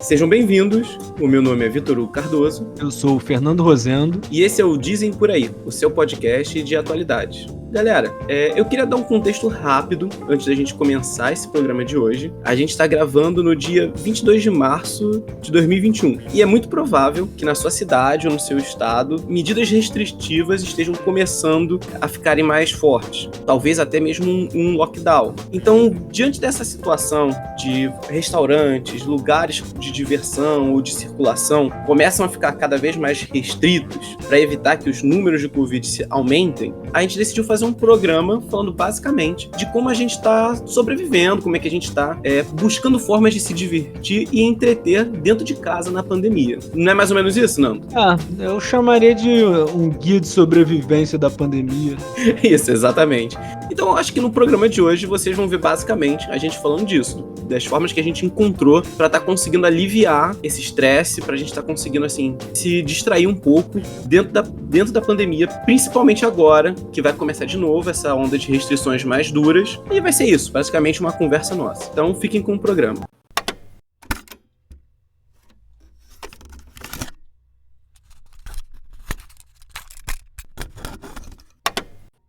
Sejam bem-vindos, o meu nome é Vitor Hugo Cardoso. Eu sou o Fernando Rosendo. E esse é o Dizem Por Aí, o seu podcast de atualidades. Galera, eu queria dar um contexto rápido antes da gente começar esse programa de hoje. A gente está gravando no dia 22 de março de 2021. E é muito provável que na sua cidade ou no seu estado, medidas restritivas estejam começando a ficarem mais fortes. Talvez até mesmo um lockdown. Então, diante dessa situação de restaurantes, lugares de diversão ou de circulação começam a ficar cada vez mais restritos para evitar que os números de Covid se aumentem, a gente decidiu fazer um programa falando basicamente de como a gente está sobrevivendo, como é que a gente está buscando formas de se divertir e entreter dentro de casa na pandemia. Não é mais ou menos isso, Nando? Eu chamaria de um guia de sobrevivência da pandemia. Isso, exatamente. Então eu acho que no programa de hoje vocês vão ver basicamente a gente falando disso, das formas que a gente encontrou para estar conseguindo aliviar esse estresse, para a gente estar conseguindo assim se distrair um pouco dentro da pandemia, principalmente agora que vai começar de novo essa onda de restrições mais duras, e vai ser isso, basicamente uma conversa nossa. Então fiquem com o programa.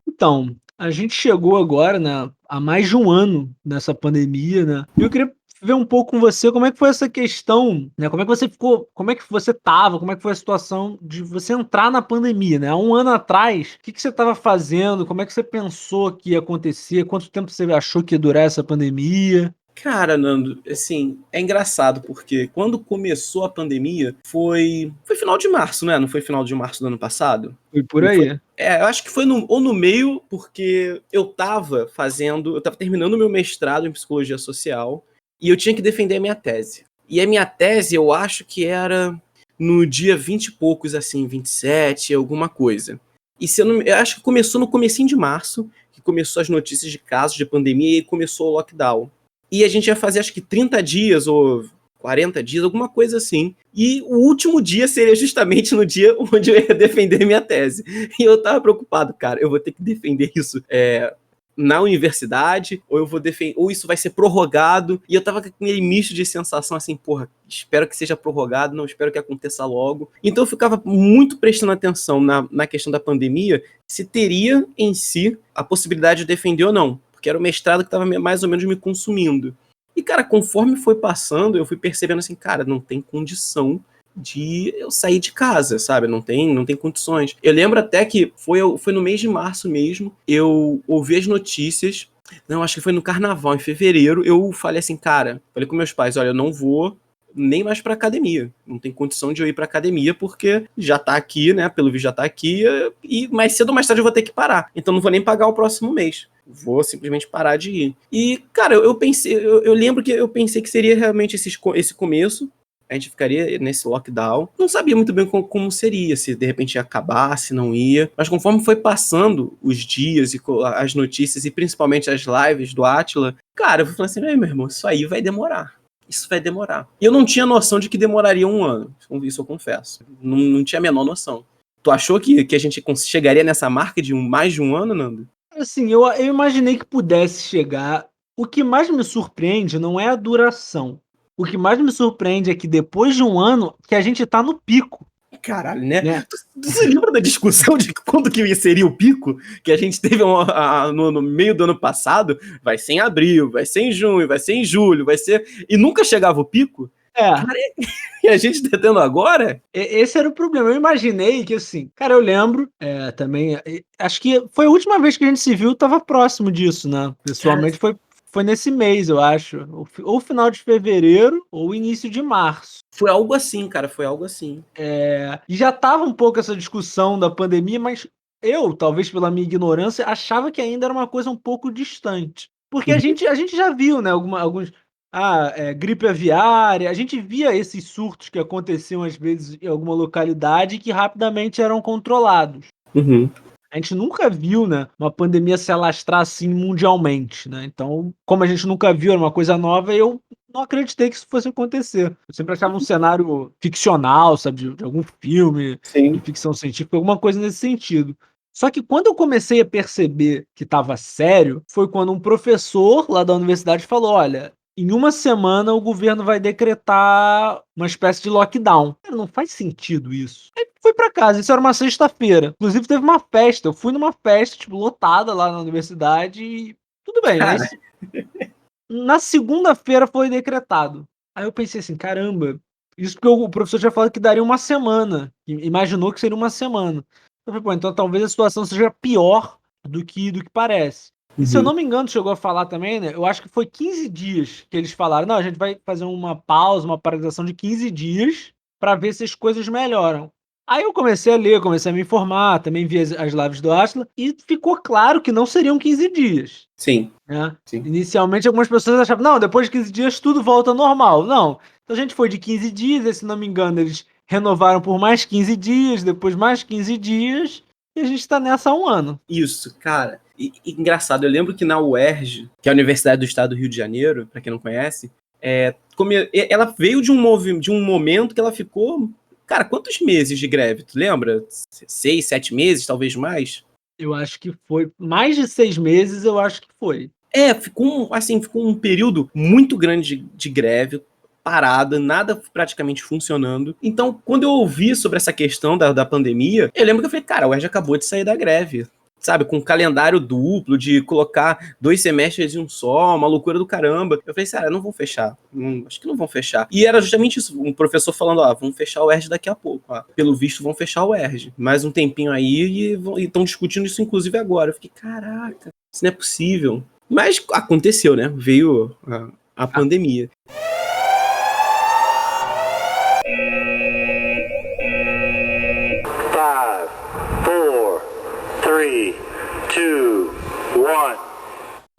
Então, a gente chegou agora, né, há mais de um ano nessa pandemia, né? E eu queria ver um pouco com você como é que foi essa questão, né? Como é que você ficou, como é que você tava, como é que foi a situação de você entrar na pandemia, né? Há um ano atrás, o que você estava fazendo? Como é que você pensou que ia acontecer? Quanto tempo você achou que ia durar essa pandemia? Cara, Nando, assim, é engraçado porque quando começou a pandemia foi final de março, né? Não foi final de março do ano passado? Foi por aí. Eu acho que foi no meio, porque eu tava terminando o meu mestrado em psicologia social e eu tinha que defender a minha tese. E a minha tese, eu acho que era no dia 20 e poucos, assim, 27, alguma coisa. E eu acho que começou no comecinho de março, que começou as notícias de casos de pandemia e começou o lockdown. E a gente ia fazer acho que 30 dias ou 40 dias, alguma coisa assim. E o último dia seria justamente no dia onde eu ia defender minha tese. E eu tava preocupado, cara, eu vou ter que defender isso na universidade, ou isso vai ser prorrogado. E eu tava com aquele misto de sensação assim, porra, espero que seja prorrogado, não espero que aconteça logo. Então eu ficava muito prestando atenção na questão da pandemia, se teria em si a possibilidade de defender ou não. Que era o mestrado que estava mais ou menos me consumindo. E, cara, conforme foi passando, eu fui percebendo assim, cara, não tem condição de eu sair de casa, sabe? Não tem condições. Eu lembro até que foi no mês de março mesmo, eu ouvi as notícias, não, acho que foi no carnaval, em fevereiro, eu falei assim, cara, falei com meus pais, olha, eu não vou nem mais pra academia. Não tem condição de eu ir pra academia porque já tá aqui, né? Pelo visto já tá aqui e mais cedo ou mais tarde eu vou ter que parar. Então não vou nem pagar o próximo mês. Vou simplesmente parar de ir. E, cara, eu lembro que eu pensei que seria realmente esse começo. A gente ficaria nesse lockdown. Não sabia muito bem como seria, se de repente ia acabar, se não ia. Mas conforme foi passando os dias e as notícias, e principalmente as lives do Átila, cara, eu fui falando assim, meu irmão, isso aí vai demorar. Isso vai demorar. E eu não tinha noção de que demoraria um ano. Isso eu confesso. Não tinha a menor noção. Tu achou que a gente chegaria nessa marca de mais de um ano, Nando? Assim, eu imaginei que pudesse chegar. O que mais me surpreende não é a duração. O que mais me surpreende é que depois de um ano que a gente tá no pico. Caralho, né? Tu se lembra da discussão de quando que seria o pico? Que a gente teve no meio do ano passado? Vai ser em abril, vai ser em junho, vai ser em julho, vai ser... E nunca chegava o pico? Cara, e a gente tá tendo agora? Esse era o problema. Eu imaginei que, assim, cara, eu lembro também. Acho que foi a última vez que a gente se viu, tava próximo disso, né? Pessoalmente foi nesse mês, eu acho. Ou final de fevereiro ou início de março. Foi algo assim, cara, foi algo assim. E já tava um pouco essa discussão da pandemia, mas eu, talvez pela minha ignorância, achava que ainda era uma coisa um pouco distante. Porque a gente já viu, né, alguns gripe aviária, a gente via esses surtos que aconteciam às vezes em alguma localidade que rapidamente eram controlados. Uhum. A gente nunca viu, né, uma pandemia se alastrar assim mundialmente, né? Então, como a gente nunca viu, era uma coisa nova, eu não acreditei que isso fosse acontecer. Eu sempre achava um cenário ficcional, sabe, de algum filme, Sim. de ficção científica, alguma coisa nesse sentido. Só que quando eu comecei a perceber que estava sério, foi quando um professor lá da universidade falou: "Olha, em uma semana o governo vai decretar uma espécie de lockdown". Cara, não faz sentido isso. Aí fui pra casa, isso era uma sexta-feira. Inclusive teve uma festa, eu fui numa festa, tipo, lotada lá na universidade e tudo bem, aí Cara, na segunda-feira foi decretado. Aí eu pensei assim: "Caramba", isso porque o professor tinha falado que daria uma semana, imaginou que seria uma semana. Eu falei: "Pô, então talvez a situação seja pior do que parece". E se eu uhum. não me engano, chegou a falar também, né, eu acho que foi 15 dias que eles falaram: "Não, a gente vai fazer uma pausa, uma paralisação de 15 dias para ver se as coisas melhoram". Aí eu comecei a ler, comecei a me informar, também vi as lives do Átila, e ficou claro que não seriam 15 dias. Sim, Né. sim. Inicialmente algumas pessoas achavam: "Não, depois de 15 dias tudo volta ao normal". Não, então a gente foi de 15 dias, e se não me engano eles renovaram por mais 15 dias, depois mais 15 dias, e a gente tá nessa há 1 ano. Isso, cara. E engraçado, eu lembro que na UERJ, que é a Universidade do Estado do Rio de Janeiro, pra quem não conhece, ela veio de um momento que ela ficou. Cara, quantos meses de greve? Tu lembra? 6, 7 meses, talvez mais? Eu acho que foi mais de 6 meses, eu acho que foi. Ficou um período muito grande de greve, parada, nada praticamente funcionando. Então, quando eu ouvi sobre essa questão da pandemia, eu lembro que eu falei, cara, a UERJ acabou de sair da greve. Sabe, com um calendário duplo, de colocar 2 semestres em um só, uma loucura do caramba. Eu falei, cara, não vão fechar. Acho que não vão fechar. E era justamente isso, um professor falando, ó, vamos fechar o UERJ daqui a pouco. Ó. Pelo visto, vão fechar o UERJ. Mais um tempinho aí e estão discutindo isso, inclusive, agora. Eu fiquei, caraca, isso não é possível. Mas aconteceu, né? Veio a pandemia. Five, four, three, two, one.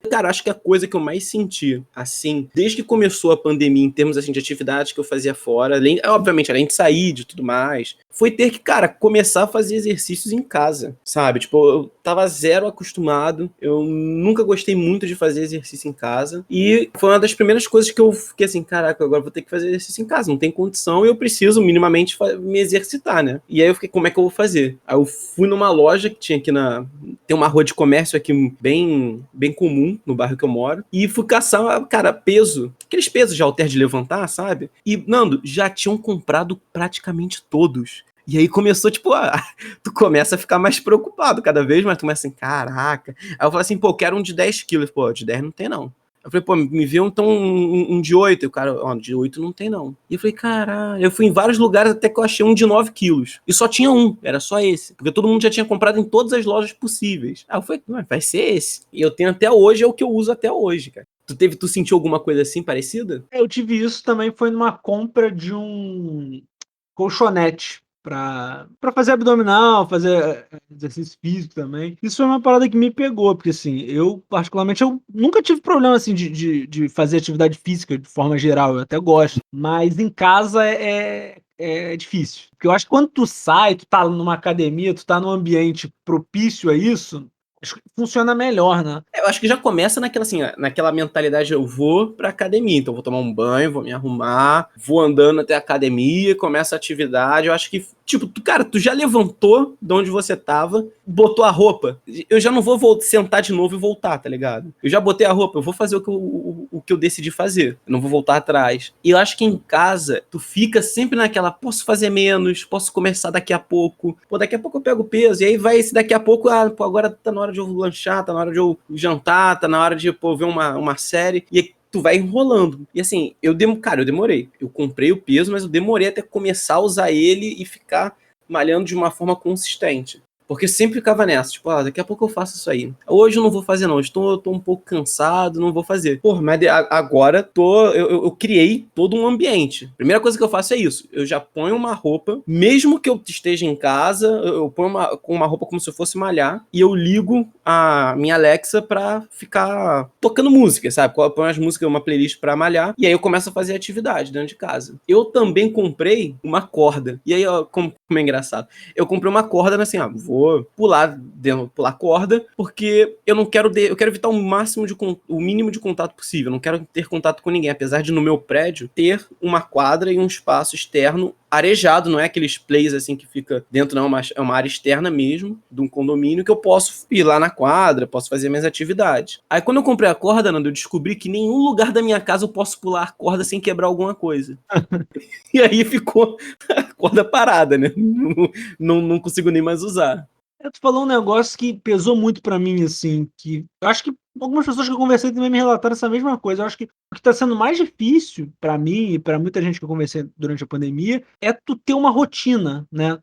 Cara, acho que a coisa que eu mais senti, assim, desde que começou a pandemia, em termos, assim, de atividades que eu fazia fora, obviamente, além de sair, de tudo mais, foi ter que, cara, começar a fazer exercícios em casa, sabe? Tipo, eu tava zero acostumado, eu nunca gostei muito de fazer exercício em casa, e foi uma das primeiras coisas que eu fiquei assim, caraca, agora eu vou ter que fazer exercício em casa, não tem condição e eu preciso minimamente me exercitar, né? E aí eu fiquei, como é que eu vou fazer? Aí eu fui numa loja que tinha aqui tem uma rua de comércio aqui bem comum, no bairro que eu moro, e fui caçar, cara, peso. Aqueles pesos de halter de levantar, sabe? E, Nando, já tinham comprado praticamente todos. E aí começou, tipo, tu começa a ficar mais preocupado cada vez, mas tu começa assim, caraca. Aí eu falo assim, pô, eu quero um de 10 quilos. Pô, de 10 não tem não. Eu falei, pô, me vê então um de 8. E o cara, ó, de 8 não tem não. E eu falei, caralho. Eu fui em vários lugares até que eu achei um de 9 quilos. E só tinha um, era só esse. Porque todo mundo já tinha comprado em todas as lojas possíveis. Aí eu falei, vai ser esse. E eu tenho até hoje, é o que eu uso até hoje, cara. Tu sentiu alguma coisa assim parecida? Eu tive isso também, foi numa compra de um colchonete pra fazer abdominal, fazer exercício físico também. Isso foi uma parada que me pegou, porque assim, eu particularmente eu nunca tive problema assim de fazer atividade física de forma geral, eu até gosto, mas em casa é difícil. Porque eu acho que quando tu sai, tu tá numa academia, tu tá num ambiente propício a isso, acho que funciona melhor, né. Eu acho que já começa naquela, assim, naquela mentalidade, eu vou pra academia, então eu vou tomar um banho, vou me arrumar, vou andando até a academia, começa a atividade, eu acho que, tipo, cara, tu já levantou de onde você tava, botou a roupa, eu já não vou sentar de novo e voltar, tá ligado? Eu já botei a roupa, eu vou fazer o que eu decidi fazer, eu não vou voltar atrás. E eu acho que em casa, tu fica sempre naquela, posso fazer menos, posso começar daqui a pouco, pô, daqui a pouco eu pego peso, e aí vai esse daqui a pouco, pô, agora tá na hora de eu lanchar, tá na hora de eu jantar, tá na hora de, pô, ver uma série, e aí tu vai enrolando. E assim, cara, eu demorei. Eu comprei o peso, mas eu demorei até começar a usar ele e ficar malhando de uma forma consistente. Porque eu sempre ficava nessa, tipo, daqui a pouco eu faço isso aí. Hoje eu não vou fazer, não. Hoje eu tô um pouco cansado, não vou fazer. Pô, mas agora eu criei todo um ambiente. Primeira coisa que eu faço é isso. Eu já ponho uma roupa, mesmo que eu esteja em casa, eu ponho uma roupa como se eu fosse malhar, e eu ligo a minha Alexa pra ficar tocando música, sabe? Eu ponho as músicas, uma playlist pra malhar, e aí eu começo a fazer atividade dentro de casa. Eu também comprei uma corda. E aí, ó, como é engraçado. Eu comprei uma corda, assim, vou pular corda, porque eu não quero, eu quero evitar o mínimo de contato possível, eu não quero ter contato com ninguém, apesar de no meu prédio ter uma quadra e um espaço externo arejado, não é aqueles plays assim que fica dentro, não, é uma área externa mesmo, de um condomínio, que eu posso ir lá na quadra, posso fazer minhas atividades. Aí quando eu comprei a corda, Nando, eu descobri que em nenhum lugar da minha casa eu posso pular a corda sem quebrar alguma coisa. E aí ficou a corda parada, né? Não consigo nem mais usar. Tu falou um negócio que pesou muito pra mim, assim, que eu acho que algumas pessoas que eu conversei também me relataram essa mesma coisa. Eu acho que o que tá sendo mais difícil pra mim e pra muita gente que eu conversei durante a pandemia é tu ter uma rotina, né?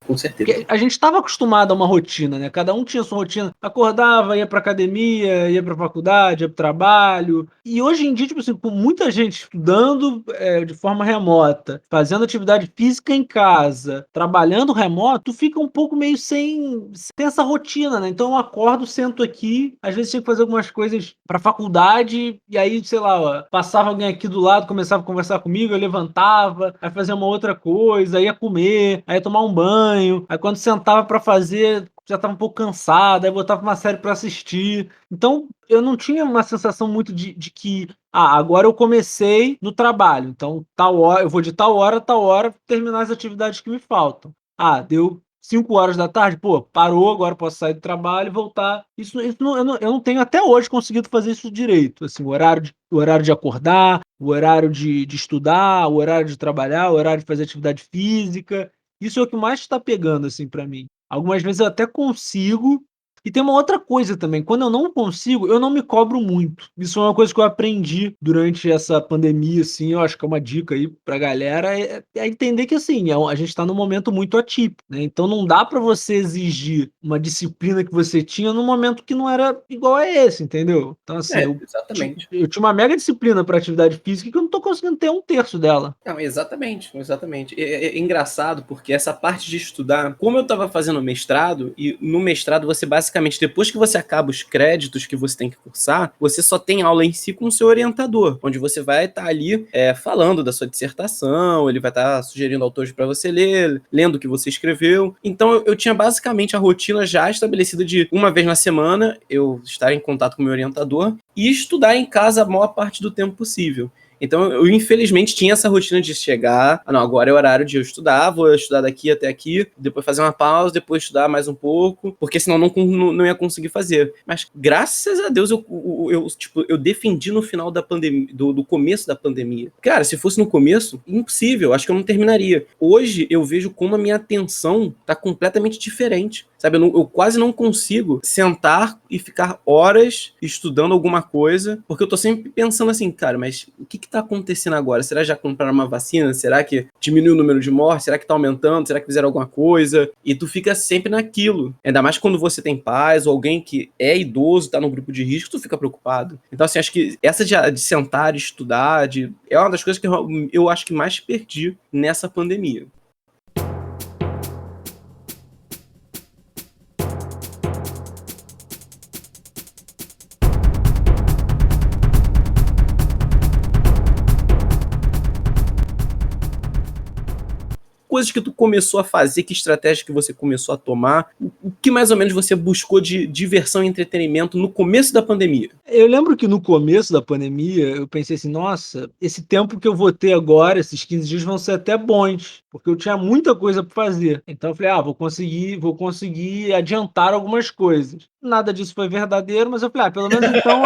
Com certeza. Porque a gente estava acostumado a uma rotina, né? Cada um tinha sua rotina. Acordava, ia pra academia, ia pra faculdade, ia pro trabalho. E hoje em dia, tipo assim, com muita gente estudando de forma remota, fazendo atividade física em casa, trabalhando remoto, tu fica um pouco meio sem essa rotina, né? Então eu acordo, sento aqui, às vezes tinha que fazer algumas coisas pra faculdade, e aí, sei lá, ó, passava alguém aqui do lado, começava a conversar comigo, eu levantava, aí fazia uma outra coisa, ia comer, aí ia tomar um banho, aí quando sentava pra fazer, já tava um pouco cansado, aí botava uma série pra assistir. Então, eu não tinha uma sensação muito de que, agora eu comecei no trabalho, então tal hora, eu vou de tal hora a tal hora terminar as atividades que me faltam. Deu 5 horas da tarde, pô, parou, agora posso sair do trabalho e voltar. Isso não, eu não tenho até hoje conseguido fazer isso direito, assim, o horário de acordar, o horário de estudar, o horário de trabalhar, o horário de fazer atividade física. Isso é o que mais está pegando, assim, pra mim. Algumas vezes eu até consigo. E tem uma outra coisa também, quando eu não consigo, eu não me cobro muito. Isso é uma coisa que eu aprendi durante essa pandemia, assim, eu acho que é uma dica aí pra galera, é entender que, assim, a gente tá num momento muito atípico, né? Então não dá pra você exigir uma disciplina que você tinha num momento que não era igual a esse, entendeu? Então, assim, Exatamente. eu tinha uma mega disciplina pra atividade física que eu não tô conseguindo ter um terço dela. Não, exatamente. É engraçado porque essa parte de estudar, como eu estava fazendo mestrado, e no mestrado você basicamente, depois que você acaba os créditos que você tem que cursar, você só tem aula em si com o seu orientador, onde você vai estar ali falando da sua dissertação, ele vai estar sugerindo autores para você ler, lendo o que você escreveu. Então eu tinha basicamente a rotina já estabelecida de uma vez na semana eu estar em contato com o meu orientador e estudar em casa a maior parte do tempo possível. Então, eu infelizmente tinha essa rotina de chegar, não, agora é o horário de eu estudar, vou estudar daqui até aqui, depois fazer uma pausa, depois estudar mais um pouco, porque senão não ia conseguir fazer. Mas, graças a Deus, eu defendi no final da pandemia, do começo da pandemia. Cara, se fosse no começo, impossível, acho que eu não terminaria. Hoje, eu vejo como a minha atenção tá completamente diferente. Sabe, eu quase não consigo sentar e ficar horas estudando alguma coisa, porque eu tô sempre pensando assim, cara, mas o que tá acontecendo agora? Será que já compraram uma vacina? Será que diminuiu o número de mortes? Será que tá aumentando? Será que fizeram alguma coisa? E tu fica sempre naquilo. Ainda mais quando você tem pais ou alguém que é idoso, tá num grupo de risco, tu fica preocupado. Então, assim, acho que essa de sentar, de estudar, é uma das coisas que eu acho que mais perdi nessa pandemia. Coisas que tu começou a fazer, que estratégia que você começou a tomar, o que mais ou menos você buscou de diversão e entretenimento no começo da pandemia? Eu lembro que no começo da pandemia eu pensei assim, nossa, esse tempo que eu vou ter agora, esses 15 dias vão ser até bons, porque eu tinha muita coisa para fazer. Então eu falei, vou conseguir adiantar algumas coisas. Nada disso foi verdadeiro, mas eu falei, pelo menos então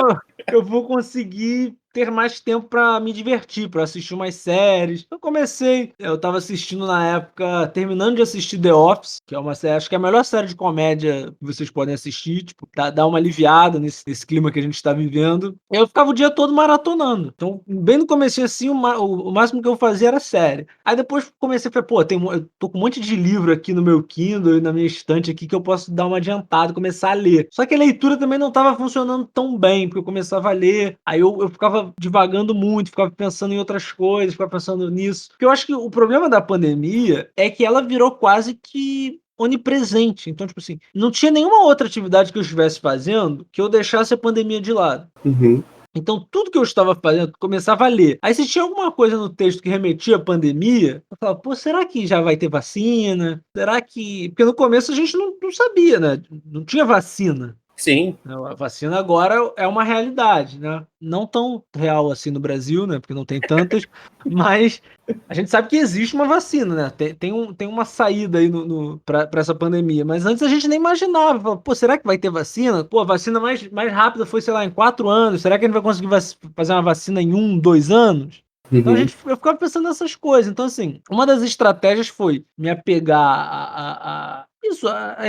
eu vou conseguir ter mais tempo para me divertir, para assistir umas séries. Eu tava assistindo na época, terminando de assistir The Office, que é uma série, acho que é a melhor série de comédia que vocês podem assistir, tipo, dá uma aliviada nesse clima que a gente tá vivendo. Eu ficava o dia todo maratonando. Então, bem no comecinho assim, o máximo que eu fazia era série. Aí depois comecei a falar, pô, eu tô com um monte de livro aqui no meu Kindle e na minha estante aqui que eu posso dar uma adiantada, começar a ler. Só que a leitura também não tava funcionando tão bem, porque eu começava a ler, aí eu ficava divagando muito, ficava pensando em outras coisas, ficava pensando nisso. Porque eu acho que o problema da pandemia é que ela virou quase que onipresente. Então, tipo assim, não tinha nenhuma outra atividade que eu estivesse fazendo que eu deixasse a pandemia de lado. Uhum. Então tudo que eu estava fazendo, começava a ler. Aí se tinha alguma coisa no texto que remetia à pandemia, eu falava: "Pô, será que já vai ter vacina? Será que", porque no começo a gente não sabia, né, não tinha vacina. Sim. Não, a vacina agora é uma realidade, né, não tão real assim no Brasil, né, porque não tem tantas, mas a gente sabe que existe uma vacina, né, tem uma saída aí pra essa pandemia, mas antes a gente nem imaginava, falava: "Pô, será que vai ter vacina? Pô, a vacina mais rápida foi, sei lá, em 4 anos, será que a gente vai conseguir fazer uma vacina em 1, 2 anos?". Então Uhum. eu ficava pensando nessas coisas. Então, assim, uma das estratégias foi me apegar a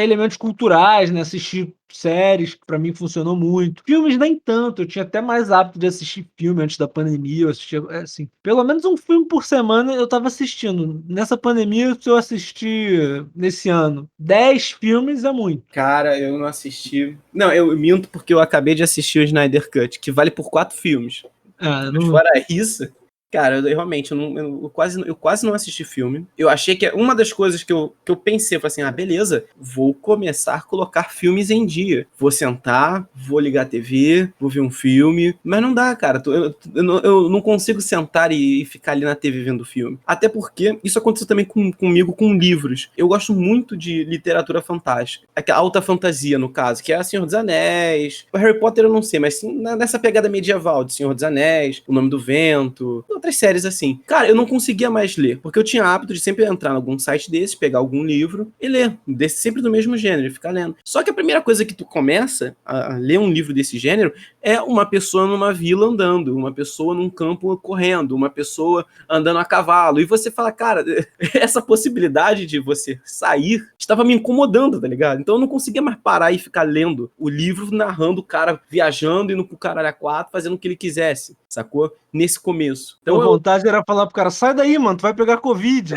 elementos culturais, né, assistir séries, que pra mim funcionou muito. Filmes nem tanto, eu tinha até mais hábito de assistir filme antes da pandemia, eu assistia, assim, pelo menos um filme por semana eu estava assistindo. Nessa pandemia, se eu assistir, nesse ano, 10 filmes é muito. Cara, eu não assisti. Não, eu minto porque eu acabei de assistir o Snyder Cut, que vale por 4 filmes. É, Mas não fora isso, cara, eu realmente eu quase não assisti filme. Eu achei que uma das coisas que eu pensei, eu falei assim: ah, beleza, vou começar a colocar filmes em dia. Vou sentar, vou ligar a TV, vou ver um filme. Mas não dá, cara. Eu não consigo sentar e ficar ali na TV vendo filme. Até porque isso aconteceu também comigo com livros. Eu gosto muito de literatura fantástica. A alta fantasia, no caso, que é Senhor dos Anéis. O Harry Potter eu não sei, mas sim nessa pegada medieval de Senhor dos Anéis, O Nome do Vento, outras séries assim. Cara, eu não conseguia mais ler, porque eu tinha hábito de sempre entrar em algum site desse, pegar algum livro e ler, sempre do mesmo gênero, e ficar lendo. Só que a primeira coisa que tu começa a ler um livro desse gênero é uma pessoa numa vila andando, uma pessoa num campo correndo, uma pessoa andando a cavalo, e você fala, cara, essa possibilidade de você sair estava me incomodando, tá ligado? Então eu não conseguia mais parar e ficar lendo o livro, narrando o cara viajando, indo pro caralho a quatro, fazendo o que ele quisesse, sacou? Nesse começo. tua Então vontade era falar pro cara: "Sai daí, mano, tu vai pegar covid".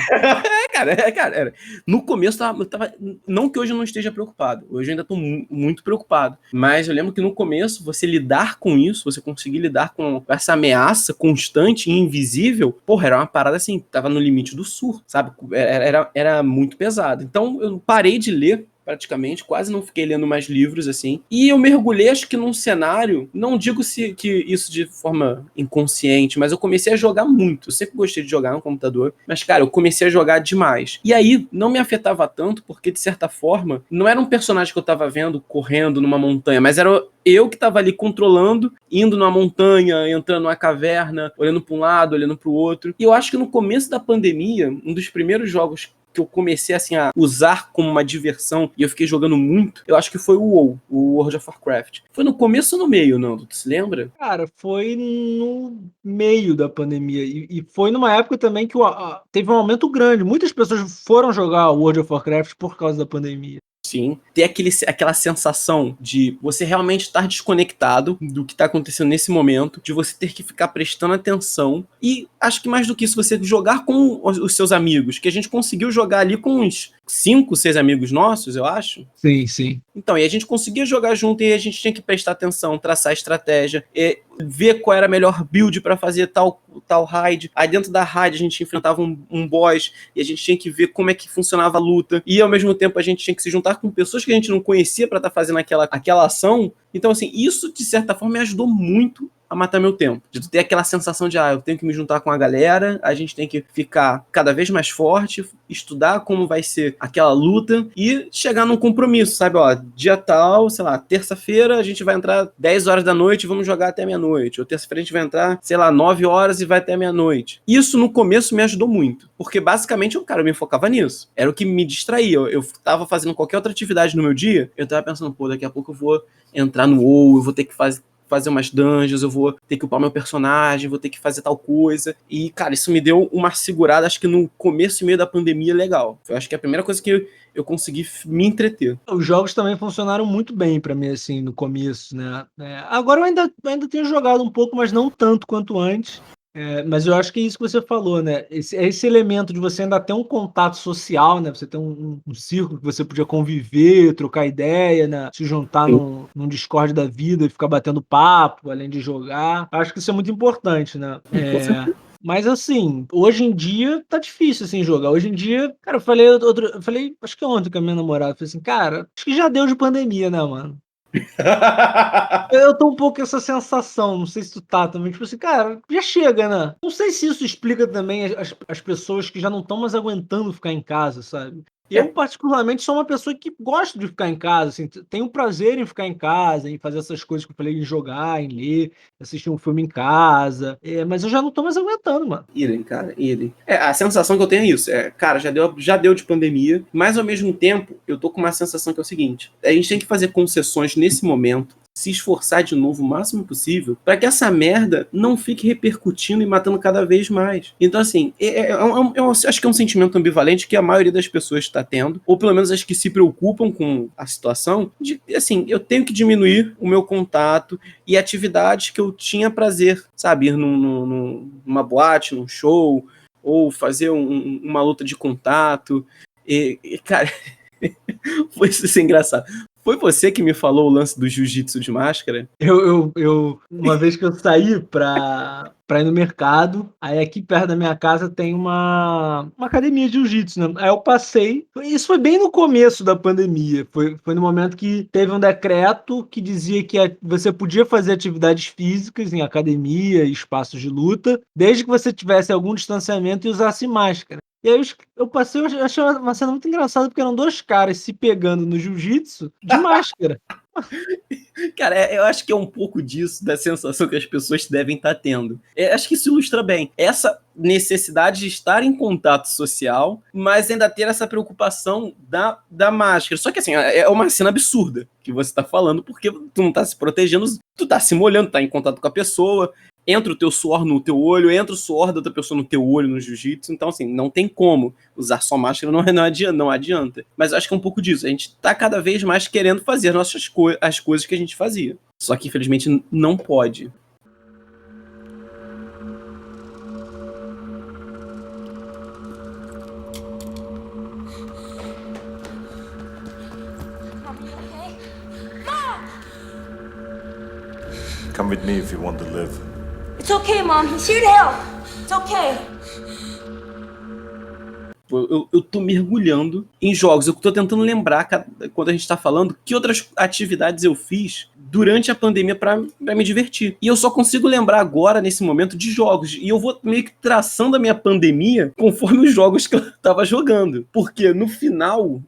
cara, no começo eu tava. Não que hoje eu não esteja preocupado. Hoje eu ainda tô muito preocupado. Mas eu lembro que no começo, você lidar com isso, você conseguir lidar com essa ameaça constante e invisível, porra, era uma parada assim, tava no limite do surto, sabe? Era muito pesado. Então eu parei de ler praticamente, quase não fiquei lendo mais livros, assim. E eu mergulhei, acho que num cenário, não digo que isso de forma inconsciente, mas eu comecei a jogar muito. Eu sempre gostei de jogar no computador, mas, cara, eu comecei a jogar demais. E aí, não me afetava tanto, porque, de certa forma, não era um personagem que eu tava vendo correndo numa montanha, mas era eu que tava ali controlando, indo numa montanha, entrando numa caverna, olhando para um lado, olhando para o outro. E eu acho que no começo da pandemia, um dos primeiros jogos que eu comecei assim a usar como uma diversão e eu fiquei jogando muito, eu acho que foi o WoW, o World of Warcraft. Foi no começo ou no meio, Nando? Tu se lembra? Cara, foi no meio da pandemia e foi numa época também que teve um aumento grande. Muitas pessoas foram jogar o World of Warcraft por causa da pandemia. Sim. Ter aquela sensação de você realmente estar desconectado do que está acontecendo nesse momento, de você ter que ficar prestando atenção. E acho que mais do que isso, você jogar com os seus amigos, que a gente conseguiu jogar ali com uns 5, 6 amigos nossos, eu acho. Sim, sim. Então, e a gente conseguia jogar junto e a gente tinha que prestar atenção, traçar estratégia, ver qual era a melhor build para fazer tal raid. Aí dentro da raid a gente enfrentava um boss e a gente tinha que ver como é que funcionava a luta. E ao mesmo tempo a gente tinha que se juntar com pessoas que a gente não conhecia para estar fazendo aquela ação. Então, assim, isso de certa forma me ajudou muito a matar meu tempo. De ter aquela sensação de, eu tenho que me juntar com a galera, a gente tem que ficar cada vez mais forte, estudar como vai ser aquela luta e chegar num compromisso, sabe? Ó, dia tal, sei lá, terça-feira a gente vai entrar 10 horas da noite e vamos jogar até meia-noite. Ou terça-feira a gente vai entrar, sei lá, 9 horas e vai até meia-noite. Isso no começo me ajudou muito, porque basicamente eu me focava nisso. Era o que me distraía. Eu tava fazendo qualquer outra atividade no meu dia, eu tava pensando, pô, daqui a pouco eu vou entrar no WoW, eu vou ter que fazer umas dungeons, eu vou ter que upar meu personagem, vou ter que fazer tal coisa. E, cara, isso me deu uma segurada, acho que no começo e meio da pandemia, legal. Eu acho que é a primeira coisa que eu consegui me entreter. Os jogos também funcionaram muito bem pra mim, assim, no começo, né. Agora eu ainda tenho jogado um pouco, mas não tanto quanto antes. Mas eu acho que é isso que você falou, né, esse elemento de você ainda ter um contato social, né, você ter um círculo que você podia conviver, trocar ideia, né, se juntar num Discord da vida e ficar batendo papo, além de jogar. Acho que isso é muito importante, né. Com certeza. Mas assim, hoje em dia tá difícil, assim, jogar. Hoje em dia, cara, eu falei acho que ontem com a minha namorada, falei assim: "Cara, acho que já deu de pandemia, né, mano". Eu tô um pouco com essa sensação, não sei se tu tá também, tipo assim, cara, já chega, né? Não sei se isso explica também as pessoas que já não estão mais aguentando ficar em casa, sabe? Eu, particularmente, sou uma pessoa que gosta de ficar em casa, assim, tenho prazer em ficar em casa, em fazer essas coisas que eu falei, em jogar, em ler, assistir um filme em casa, mas eu já não tô mais aguentando, mano. Irem, cara, irem. A sensação que eu tenho é isso. Cara, já deu de pandemia, mas ao mesmo tempo, eu tô com uma sensação que é o seguinte: a gente tem que fazer concessões nesse momento, se esforçar de novo o máximo possível, para que essa merda não fique repercutindo e matando cada vez mais. Então, assim, eu acho que é um sentimento ambivalente que a maioria das pessoas está tendo, ou pelo menos as que se preocupam com a situação, de, assim, eu tenho que diminuir o meu contato e atividades que eu tinha prazer, sabe? Ir numa boate, num show, ou fazer uma luta de contato. Cara, foi isso engraçado. Foi você que me falou o lance do jiu-jitsu de máscara? Uma vez que eu saí pra ir no mercado, aí aqui perto da minha casa tem uma academia de jiu-jitsu, né? Aí eu passei, isso foi bem no começo da pandemia, foi no momento que teve um decreto que dizia que você podia fazer atividades físicas em academia e espaços de luta, desde que você tivesse algum distanciamento e usasse máscara. E aí eu passei, eu achei uma cena muito engraçada, porque eram dois caras se pegando no jiu-jitsu de máscara. Cara, eu acho que é um pouco disso, da sensação que as pessoas devem estar tendo. Acho que isso ilustra bem essa necessidade de estar em contato social, mas ainda ter essa preocupação da máscara. Só que, assim, é uma cena absurda que você está falando, porque tu não está se protegendo, tu está se molhando, está em contato com a pessoa, entra o teu suor no teu olho, entra o suor da outra pessoa no teu olho no jiu-jitsu, então assim, não tem como usar só máscara, não adianta. Mas eu acho que é um pouco disso, a gente tá cada vez mais querendo fazer as coisas que a gente fazia. Só que infelizmente não pode. Come with me if you want to live. It's okay, Mom. He's here to help. It's okay. Eu tô mergulhando em jogos. Eu tô tentando lembrar, quando a gente tá falando, que outras atividades eu fiz durante a pandemia pra me divertir. E eu só consigo lembrar agora, nesse momento, de jogos. E eu vou meio que traçando a minha pandemia conforme os jogos que eu tava jogando. Porque no final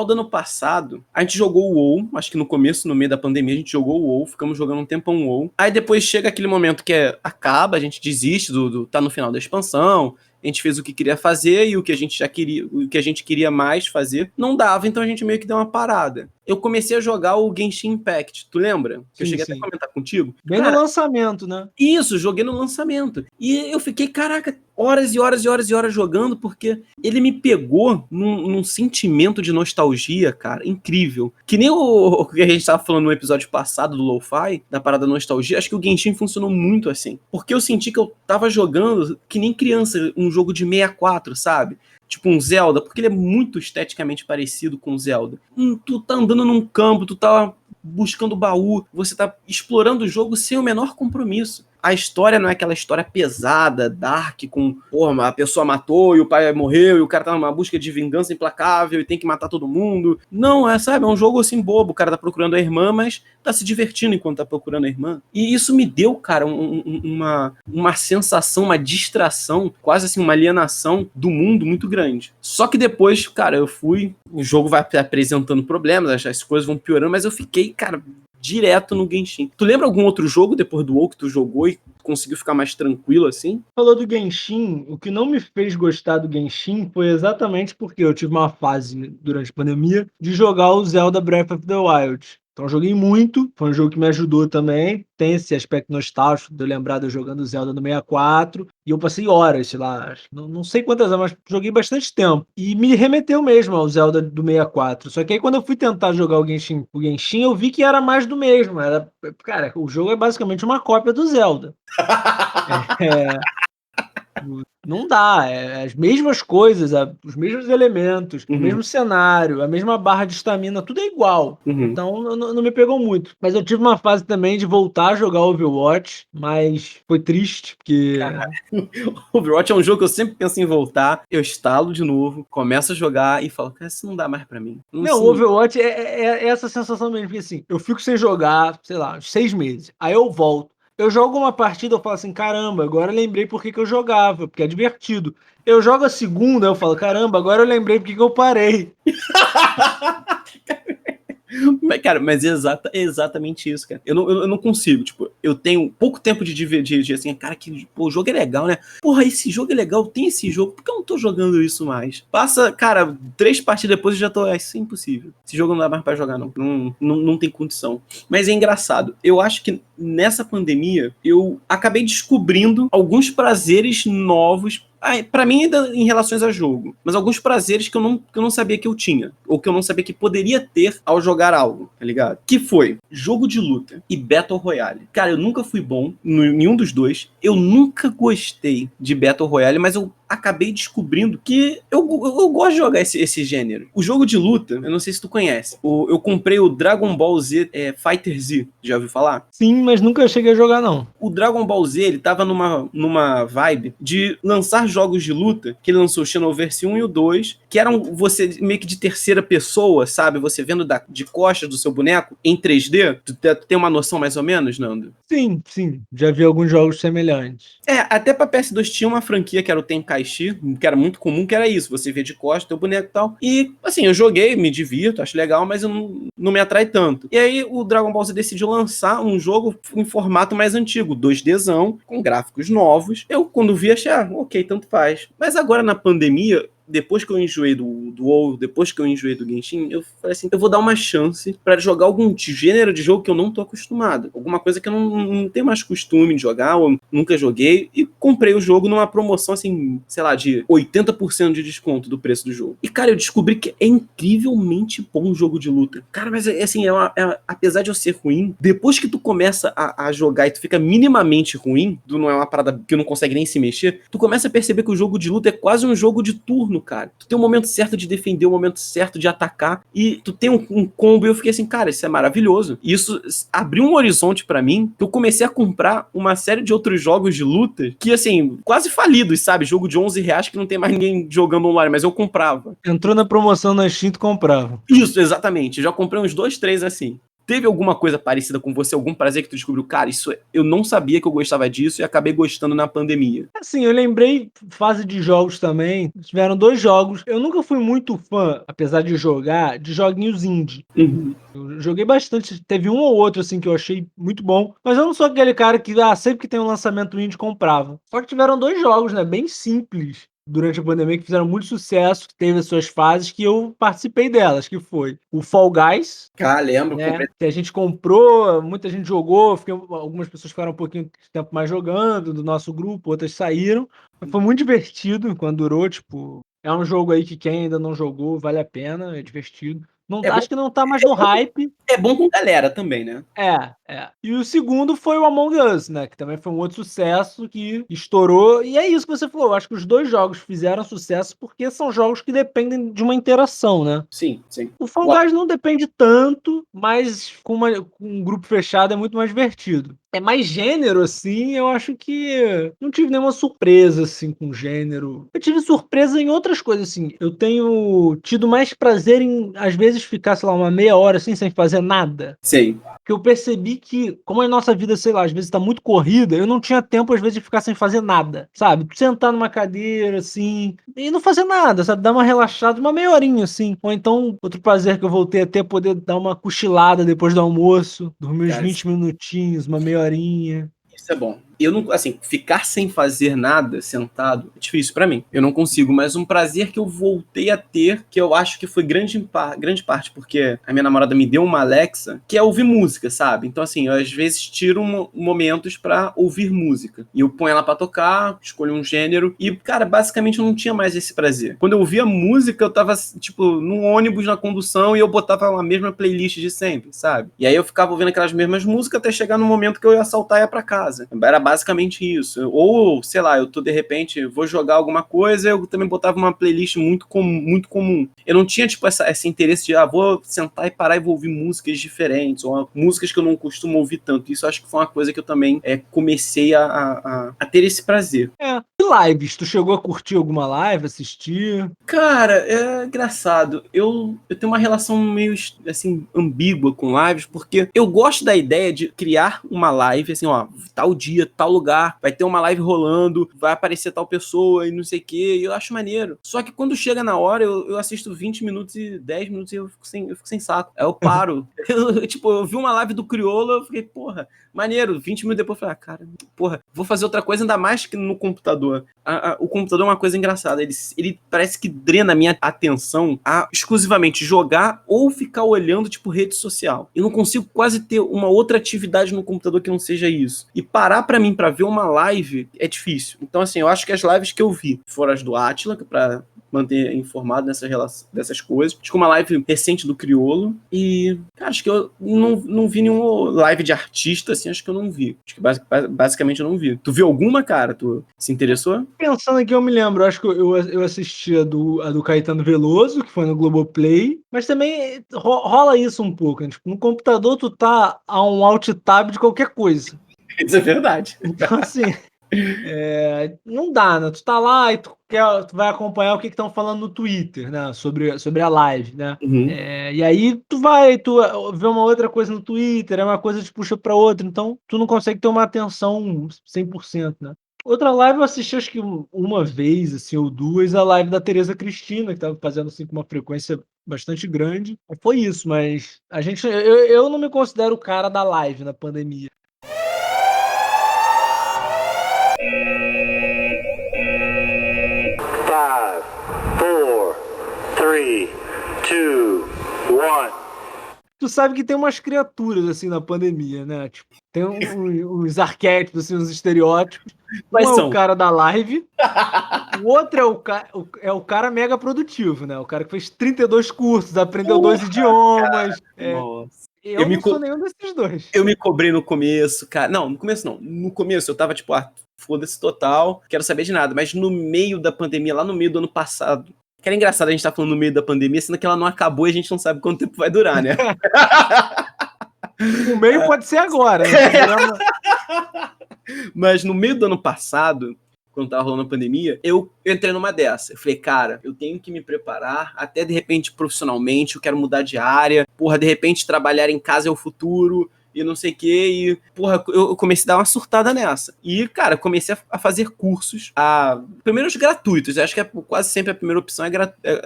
do ano passado, a gente jogou o WoW. Acho que no começo, no meio da pandemia, a gente jogou o WoW. Ficamos jogando um tempão o WoW. Aí depois chega aquele momento que acaba, a gente desiste tá no final da expansão. A gente fez o que queria fazer e o que a gente já queria, o que a gente queria mais fazer, não dava, então a gente meio que deu uma parada. Eu comecei a jogar o Genshin Impact, tu lembra? Sim, eu cheguei sim. até a comentar contigo. Bem no lançamento, né? Isso, joguei no lançamento. E eu fiquei, caraca, horas e horas e horas e horas jogando, porque ele me pegou num sentimento de nostalgia, cara, incrível. Que nem o que a gente tava falando no episódio passado do Lo-Fi, da parada nostalgia, acho que o Genshin funcionou muito assim. Porque eu senti que eu tava jogando, que nem criança, um jogo de 64, sabe? Tipo um Zelda, porque ele é muito esteticamente parecido com o Zelda. Tu tá andando num campo, tu tá buscando baú, você tá explorando o jogo sem o menor compromisso. A história não é aquela história pesada, dark, com, a pessoa matou e o pai morreu e o cara tá numa busca de vingança implacável e tem que matar todo mundo. Não, sabe, é um jogo assim bobo, o cara tá procurando a irmã, mas tá se divertindo enquanto tá procurando a irmã. E isso me deu, cara, uma sensação, uma distração, quase assim, uma alienação do mundo muito grande. Só que depois, cara, o jogo vai apresentando problemas, as coisas vão piorando, mas eu fiquei, cara, direto no Genshin. Tu lembra algum outro jogo depois do WoW que tu jogou e conseguiu ficar mais tranquilo assim? Falou do Genshin, o que não me fez gostar do Genshin foi exatamente porque eu tive uma fase durante a pandemia de jogar o Zelda Breath of the Wild. Então eu joguei muito, foi um jogo que me ajudou também, tem esse aspecto nostálgico de eu lembrar de eu jogando Zelda no 64, e eu passei horas, sei lá, não sei quantas horas, mas joguei bastante tempo. E me remeteu mesmo ao Zelda do 64. Só que aí quando eu fui tentar jogar o Genshin, eu vi que era mais do mesmo. Cara, o jogo é basicamente uma cópia do Zelda. Não dá, as mesmas coisas, os mesmos elementos, o Uhum. mesmo cenário, a mesma barra de estamina, tudo é igual. Uhum. Então não me pegou muito. Mas eu tive uma fase também de voltar a jogar Overwatch, mas foi triste, porque Overwatch é um jogo que eu sempre penso em voltar, eu instalo de novo, começo a jogar e falo, cara, isso não dá mais pra mim. não, o Overwatch é essa sensação mesmo, porque assim, eu fico sem jogar, sei lá, uns 6 meses. Aí eu volto. Eu jogo uma partida, eu falo assim, caramba, agora eu lembrei por que que eu jogava, porque é divertido. Eu jogo a segunda, eu falo, caramba, agora eu lembrei por que que eu parei. Cara, mas é exatamente isso, cara. Eu não consigo, tipo, eu tenho pouco tempo de assim, cara, o jogo é legal, né? Porra, esse jogo é legal, tem esse jogo, por que eu não tô jogando isso mais? Passa, cara, 3 partidas depois eu já tô, isso é impossível. Esse jogo não dá mais pra jogar, não tem condição. Mas é engraçado, eu acho que nessa pandemia, eu acabei descobrindo alguns prazeres novos, pra mim ainda em relações a jogo, mas alguns prazeres que eu não sabia que eu tinha, ou que eu não sabia que poderia ter ao jogar algo, tá ligado? Que foi jogo de luta e Battle Royale. Cara, eu nunca fui bom em nenhum dos dois, eu nunca gostei de Battle Royale, mas eu acabei descobrindo que eu gosto de jogar esse gênero. O jogo de luta, eu não sei se tu conhece, eu comprei o Dragon Ball Z Fighter Z, já ouviu falar? Sim, mas nunca cheguei a jogar, não. O Dragon Ball Z, ele tava numa vibe de lançar jogos de luta, que ele lançou o Xenoverse 1 e o 2, que eram você meio que de terceira pessoa, sabe? Você vendo de costas do seu boneco em 3D. Tu tem uma noção mais ou menos, Nando? Sim, já vi alguns jogos semelhantes. Até pra PS2 tinha uma franquia que era o Tenkaichi, que era muito comum, que era isso, você vê de costas, teu boneco e tal. E, assim, eu joguei, me divirto, acho legal, mas eu não me atrai tanto. E aí o Dragon Ball Z decidiu lançar um jogo em formato mais antigo, 2Dzão, com gráficos novos. Eu, quando vi, achei, ok, tanto faz. Mas agora, na pandemia, depois que eu enjoei do WoW, depois que eu enjoei do Genshin, eu falei assim, eu vou dar uma chance pra jogar algum gênero de jogo que eu não tô acostumado. Alguma coisa que eu não tenho mais costume de jogar, ou nunca joguei, e comprei o jogo numa promoção, assim, sei lá, de 80% de desconto do preço do jogo. E, cara, eu descobri que é incrivelmente bom um jogo de luta. Cara, mas, assim, apesar de eu ser ruim, depois que tu começa a jogar e tu fica minimamente ruim, tu não é uma parada que não consegue nem se mexer, tu começa a perceber que o jogo de luta é quase um jogo de turno, cara. Tu tem o momento certo de defender, o momento certo de atacar, e tu tem um combo, e eu fiquei assim, cara, isso é maravilhoso. E isso abriu um horizonte pra mim, que eu comecei a comprar uma série de outros jogos de luta, que, assim, quase falidos, sabe? Jogo de R$11 que não tem mais ninguém jogando online, mas eu comprava. Entrou na promoção na Steam, tu comprava. Isso, exatamente. Já comprei uns 2, 3 assim. Teve alguma coisa parecida com você? Algum prazer que tu descobriu? Cara, isso eu não sabia que eu gostava disso e acabei gostando na pandemia. Assim, eu lembrei, fase de jogos também, tiveram 2 jogos. Eu nunca fui muito fã, apesar de jogar, de joguinhos indie. Uhum. Eu joguei bastante, teve um ou outro assim que eu achei muito bom, mas eu não sou aquele cara que sempre que tem um lançamento indie comprava. Só que tiveram 2 jogos, né, bem simples durante a pandemia que fizeram muito sucesso, que teve as suas fases, que eu participei delas, que foi o Fall Guys, Lembro. né, que a gente comprou, muita gente jogou, algumas pessoas ficaram um pouquinho de tempo mais jogando do nosso grupo, outras saíram. Foi muito divertido quando durou, tipo, é um jogo aí que quem ainda não jogou vale a pena, é divertido. Não, É bom, acho que não tá mais no hype. é bom com galera também, né? É. E o segundo foi o Among Us, né? Que também foi um outro sucesso que estourou. E é isso que você falou. Eu acho que os 2 jogos fizeram sucesso porque são jogos que dependem de uma interação, né? Sim, sim. O Fall Guys não depende tanto, mas com um grupo fechado é muito mais divertido. É mais gênero, assim, eu acho que não tive nenhuma surpresa, assim, com gênero. Eu tive surpresa em outras coisas, assim. Eu tenho tido mais prazer em, às vezes, ficar, sei lá, uma meia hora, assim, sem fazer nada. Sim. Porque eu percebi que, como a nossa vida, sei lá, às vezes tá muito corrida, eu não tinha tempo, às vezes, de ficar sem fazer nada, sabe? Sentar numa cadeira, assim, e não fazer nada, sabe? Dar uma relaxada, uma meia horinha, assim. Ou então, outro prazer que eu voltei a ter é poder dar uma cochilada depois do almoço, dormir uns Cara, 20 minutinhos, uma meia horinha. isso é bom. Eu não, assim, ficar sem fazer nada, sentado, é difícil pra mim. Eu não consigo, mas um prazer que eu voltei a ter, que eu acho que foi grande parte, porque a minha namorada me deu uma Alexa, que é ouvir música, sabe? Então, assim, eu às vezes tiro momentos pra ouvir música. E eu ponho ela pra tocar, escolho um gênero, e, cara, basicamente eu não tinha mais esse prazer. Quando eu ouvia música, eu tava, tipo, num ônibus na condução e eu botava a mesma playlist de sempre, sabe? E aí eu ficava ouvindo aquelas mesmas músicas até chegar no momento que eu ia saltar e ia pra casa. Era basicamente isso. Ou, sei lá, eu tô de repente, vou jogar alguma coisa, eu também botava uma playlist muito comum. Eu não tinha, tipo, esse interesse de, vou sentar e parar e vou ouvir músicas diferentes, ou músicas que eu não costumo ouvir tanto. Isso acho que foi uma coisa que eu também comecei a ter esse prazer. E lives? Tu chegou a curtir alguma live, assistir? Cara, é engraçado. Eu tenho uma relação meio, assim, ambígua com lives, porque eu gosto da ideia de criar uma live, assim, tal dia, tal lugar, vai ter uma live rolando, vai aparecer tal pessoa e não sei o quê, e eu acho maneiro. Só que quando chega na hora, eu assisto 20 minutos e 10 minutos e eu fico sem saco. Aí eu paro. Eu vi uma live do Criolo, eu fiquei, porra, maneiro. 20 minutos depois eu falei, cara, porra, vou fazer outra coisa, ainda mais que no computador. O computador é uma coisa engraçada. Ele parece que drena a minha atenção a exclusivamente jogar ou ficar olhando, tipo, rede social. Eu não consigo quase ter uma outra atividade no computador que não seja isso. E parar pra mim pra ver uma live é difícil. Então, assim, eu acho que as lives que eu vi foram as do Átila, pra manter informado dessas coisas. Acho que uma live recente do Criolo. E acho que eu não vi nenhuma live de artista, assim, acho que eu não vi. Acho que basicamente eu não vi. Tu viu alguma, cara? Tu se interessou? Pensando aqui, eu me lembro, acho que eu assisti a do Caetano Veloso, que foi no Globoplay, mas também rola isso um pouco, né? Tipo, no computador tu tá a um alt tab de qualquer coisa. Isso é verdade. Então, assim, não dá, né? Tu tá lá e tu vai acompanhar o que estão falando no Twitter, né? Sobre a live, né? Uhum. E aí tu vê uma outra coisa no Twitter, uma coisa te puxa pra outra, então tu não consegue ter uma atenção 100%, né? Outra live eu assisti acho que uma vez, assim, ou duas, a live da Tereza Cristina, que tava fazendo assim com uma frequência bastante grande. Foi isso, mas eu não me considero o cara da live na pandemia. Five, four, three, two, one. Tu sabe que tem umas criaturas assim na pandemia, né? Tipo, tem uns arquétipos, assim, uns estereótipos. Quais Um é o são? cara da live, o outro é o cara mega produtivo, né? O cara que fez 32 cursos, aprendeu 2 idiomas. Nossa. Eu não sou nenhum desses dois. Eu me cobrei no começo, cara. Não, no começo não. No começo eu tava tipo, foda-se total, quero saber de nada. Mas no meio da pandemia, lá no meio do ano passado, que era engraçado a gente tá falando no meio da pandemia, sendo que ela não acabou e a gente não sabe quanto tempo vai durar, né? O meio pode ser agora, né? Mas no meio do ano passado, quando tava rolando a pandemia, eu entrei numa dessa. Eu falei, cara, eu tenho que me preparar, até de repente profissionalmente, eu quero mudar de área, porra, de repente trabalhar em casa é o futuro, e não sei o quê, e, porra, eu comecei a dar uma surtada nessa. E, cara, comecei a fazer cursos, primeiro os gratuitos, acho que quase sempre a primeira opção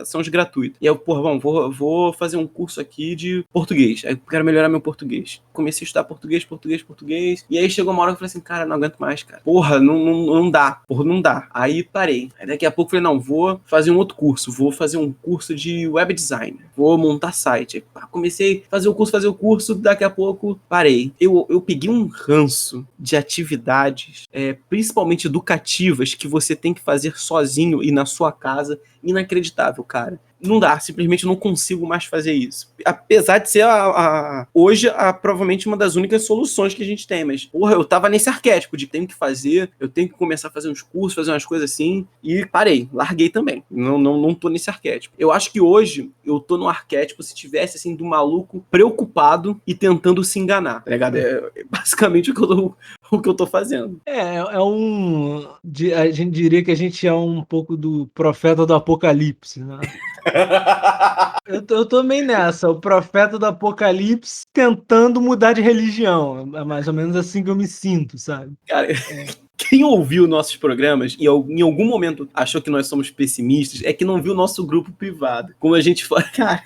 são os gratuitos. E eu, porra, vou fazer um curso aqui de português, aí eu quero melhorar meu português. Comecei a estudar português, e aí chegou uma hora que eu falei assim, cara, não aguento mais, cara. Porra, não dá, não dá. Aí parei. Aí daqui a pouco eu falei, não, vou fazer um outro curso, vou fazer um curso de web design, vou montar site. Aí, comecei a fazer o curso, daqui a pouco parei. Eu peguei um ranço de atividades, principalmente educativas, que você tem que fazer sozinho e na sua casa. Inacreditável, cara. Não dá, simplesmente não consigo mais fazer isso. Apesar de ser hoje provavelmente uma das únicas soluções que a gente tem, mas, porra, eu tava nesse arquétipo de tenho que fazer, eu tenho que começar a fazer uns cursos, fazer umas coisas assim, e parei, larguei também. Não tô nesse arquétipo. Eu acho que hoje eu tô no arquétipo se tivesse, assim, do maluco preocupado e tentando se enganar, tá ligado? É basicamente o que eu tô fazendo. A gente diria que a gente é um pouco do profeta do apocalipse, né? Eu tô meio nessa, o profeta do apocalipse tentando mudar de religião. É mais ou menos assim que eu me sinto, sabe? Cara, quem ouviu nossos programas e em algum momento achou que nós somos pessimistas é que não viu o nosso grupo privado. Como a gente fala, cara,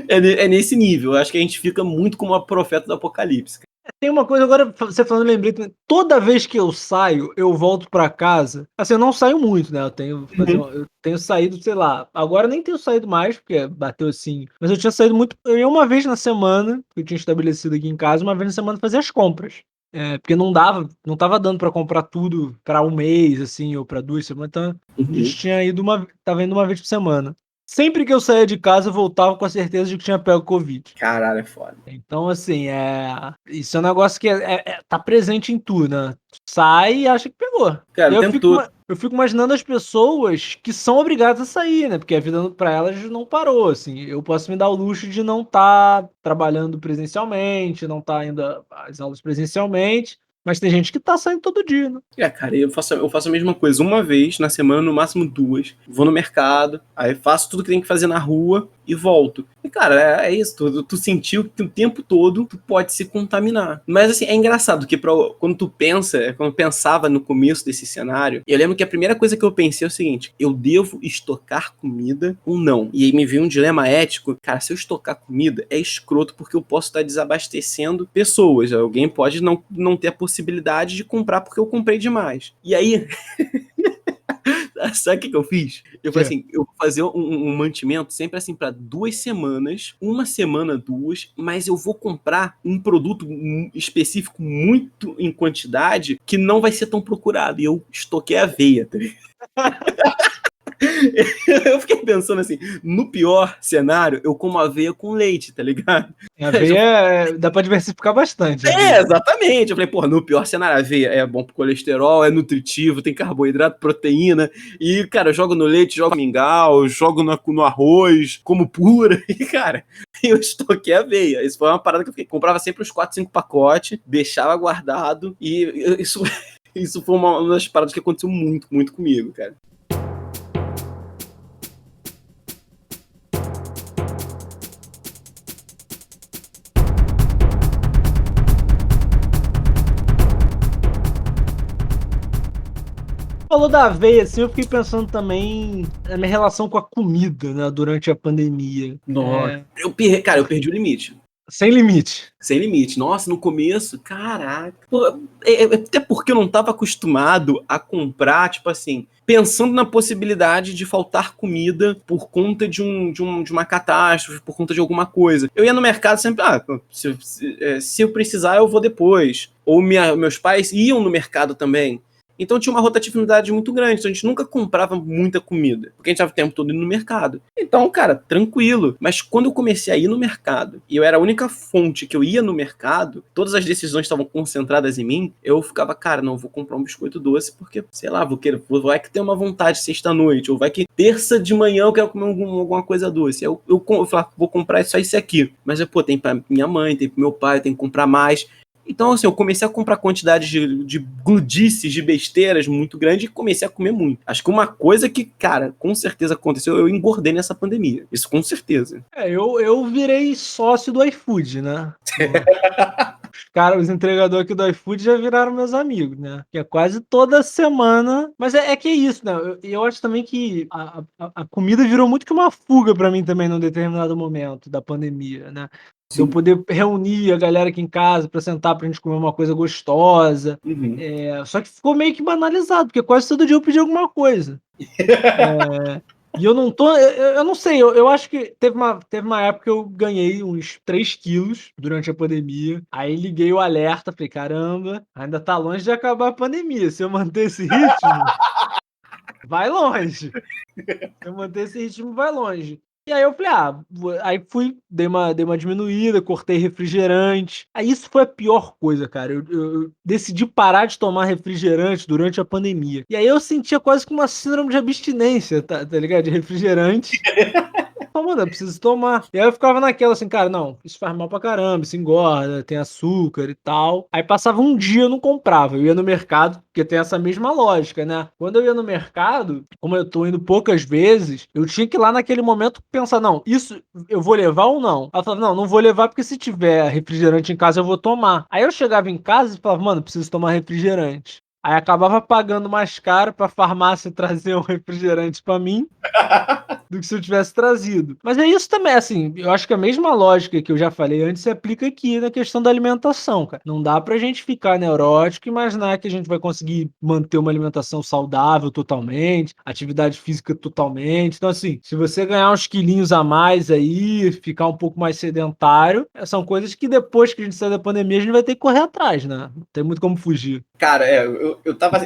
é nesse nível. Eu acho que a gente fica muito como a profeta do apocalipse. Tem uma coisa, agora você falando, lembrei, toda vez que eu saio, eu volto pra casa. Assim, eu não saio muito, né? Eu tenho saído, sei lá, agora nem tenho saído mais, porque bateu assim. Mas eu tinha saído muito. Eu ia uma vez na semana, que eu tinha estabelecido aqui em casa, uma vez na semana fazer as compras. Porque não tava dando pra comprar tudo pra um mês, assim, ou pra 2 semanas. Então, a gente tinha ido tava indo uma vez por semana. sempre que eu saía de casa, eu voltava com a certeza de que tinha pego Covid. Caralho, é foda. Então, assim, isso é um negócio que tá presente em tudo, né? Sai e acha que pegou. Cara, E o aí tempo todo. eu fico imaginando as pessoas que são obrigadas a sair, né? Porque a vida pra elas não parou, assim. Eu posso me dar o luxo de não estar trabalhando presencialmente, não estar indo às aulas presencialmente, mas tem gente que tá saindo todo dia, né? Cara, eu faço a mesma coisa uma vez na semana, no máximo 2. Vou no mercado, aí faço tudo que tem que fazer na rua e volto. E, cara, é isso. Tu sentiu que o tempo todo tu pode se contaminar. Mas, assim, é engraçado que quando tu pensa, quando eu pensava no começo desse cenário, eu lembro que a primeira coisa que eu pensei é o seguinte: eu devo estocar comida ou não? E aí me veio um dilema ético. Cara, se eu estocar comida, é escroto porque eu posso estar desabastecendo pessoas. Alguém pode não ter a possibilidade de comprar porque eu comprei demais. E aí, sabe o que eu fiz? Eu falei assim, eu vou fazer um mantimento sempre assim para 2 semanas, uma semana, 2, mas eu vou comprar um produto específico muito em quantidade que não vai ser tão procurado. E eu estoquei aveia, tá ligado? Eu fiquei pensando assim, no pior cenário, eu como aveia com leite, tá ligado? Aveia dá pra diversificar bastante. Exatamente. Eu falei, porra, no pior cenário, aveia é bom pro colesterol, é nutritivo, tem carboidrato, proteína. E, cara, eu jogo no leite, jogo no mingau, jogo no arroz, como pura. E, cara, eu estoquei aveia. Isso foi uma parada que eu fiquei. Comprava sempre uns 4, 5 pacotes, deixava guardado. E isso foi uma das paradas que aconteceu muito, muito comigo, cara. Falou da aveia, assim, eu fiquei pensando também na minha relação com a comida, né, durante a pandemia. Nossa. Eu perdi o limite. Sem limite. Sem limite. Nossa, no começo, caraca. Pô, até porque eu não estava acostumado a comprar, tipo assim, pensando na possibilidade de faltar comida por conta de uma catástrofe, por conta de alguma coisa. Eu ia no mercado sempre, se eu precisar, eu vou depois. Ou meus pais iam no mercado também. Então tinha uma rotatividade muito grande, então a gente nunca comprava muita comida, porque a gente estava o tempo todo indo no mercado. Então, cara, tranquilo. Mas quando eu comecei a ir no mercado, e eu era a única fonte que eu ia no mercado, todas as decisões estavam concentradas em mim, eu ficava, cara, não, vou comprar um biscoito doce, porque, sei lá, vai que tem uma vontade sexta-noite, ou vai que terça de manhã eu quero comer alguma coisa doce. Eu falava, vou comprar só isso aqui. Mas, pô, tem pra minha mãe, tem pro meu pai, tem que comprar mais. Então, assim, eu comecei a comprar quantidades de gludices, de besteiras muito grande e comecei a comer muito. Acho que uma coisa que, cara, com certeza aconteceu, eu engordei nessa pandemia. Isso com certeza. Eu virei sócio do iFood, né? Os entregadores aqui do iFood já viraram meus amigos, né? Que é quase toda semana. Mas que é isso, né? Eu acho também que a comida virou muito que uma fuga pra mim também num determinado momento da pandemia, né? De eu poder reunir a galera aqui em casa pra sentar pra gente comer uma coisa gostosa. Uhum. Só que ficou meio que banalizado, porque quase todo dia eu pedi alguma coisa. E eu não tô. Eu não sei, eu acho que teve uma época que eu ganhei uns 3 quilos durante a pandemia. Aí liguei o alerta, falei, caramba, ainda tá longe de acabar a pandemia. Se eu manter esse ritmo, vai longe. Se eu manter esse ritmo, vai longe. E aí eu falei, aí dei uma diminuída, cortei refrigerante. Aí isso foi a pior coisa, cara. Eu decidi parar de tomar refrigerante durante a pandemia. E aí eu sentia quase que uma síndrome de abstinência, tá ligado? De refrigerante. Mano, eu preciso tomar. E aí eu ficava naquela assim, cara, não, isso faz mal pra caramba, isso engorda, tem açúcar e tal. Aí passava um dia eu não comprava, eu ia no mercado, porque tem essa mesma lógica, né? Quando eu ia no mercado, como eu tô indo poucas vezes, eu tinha que ir lá naquele momento pensar, não, isso eu vou levar ou não? Ela falava, não vou levar porque se tiver refrigerante em casa eu vou tomar. Aí eu chegava em casa e falava, mano, preciso tomar refrigerante. Aí acabava pagando mais caro pra farmácia trazer um refrigerante pra mim do que se eu tivesse trazido. Mas é isso também, assim, eu acho que a mesma lógica que eu já falei antes se aplica aqui na questão da alimentação, cara. Não dá pra gente ficar neurótico e imaginar que a gente vai conseguir manter uma alimentação saudável totalmente, atividade física totalmente. Então, assim, se você ganhar uns quilinhos a mais aí, ficar um pouco mais sedentário, são coisas que depois que a gente sair da pandemia, a gente vai ter que correr atrás, né? Não tem muito como fugir. Cara,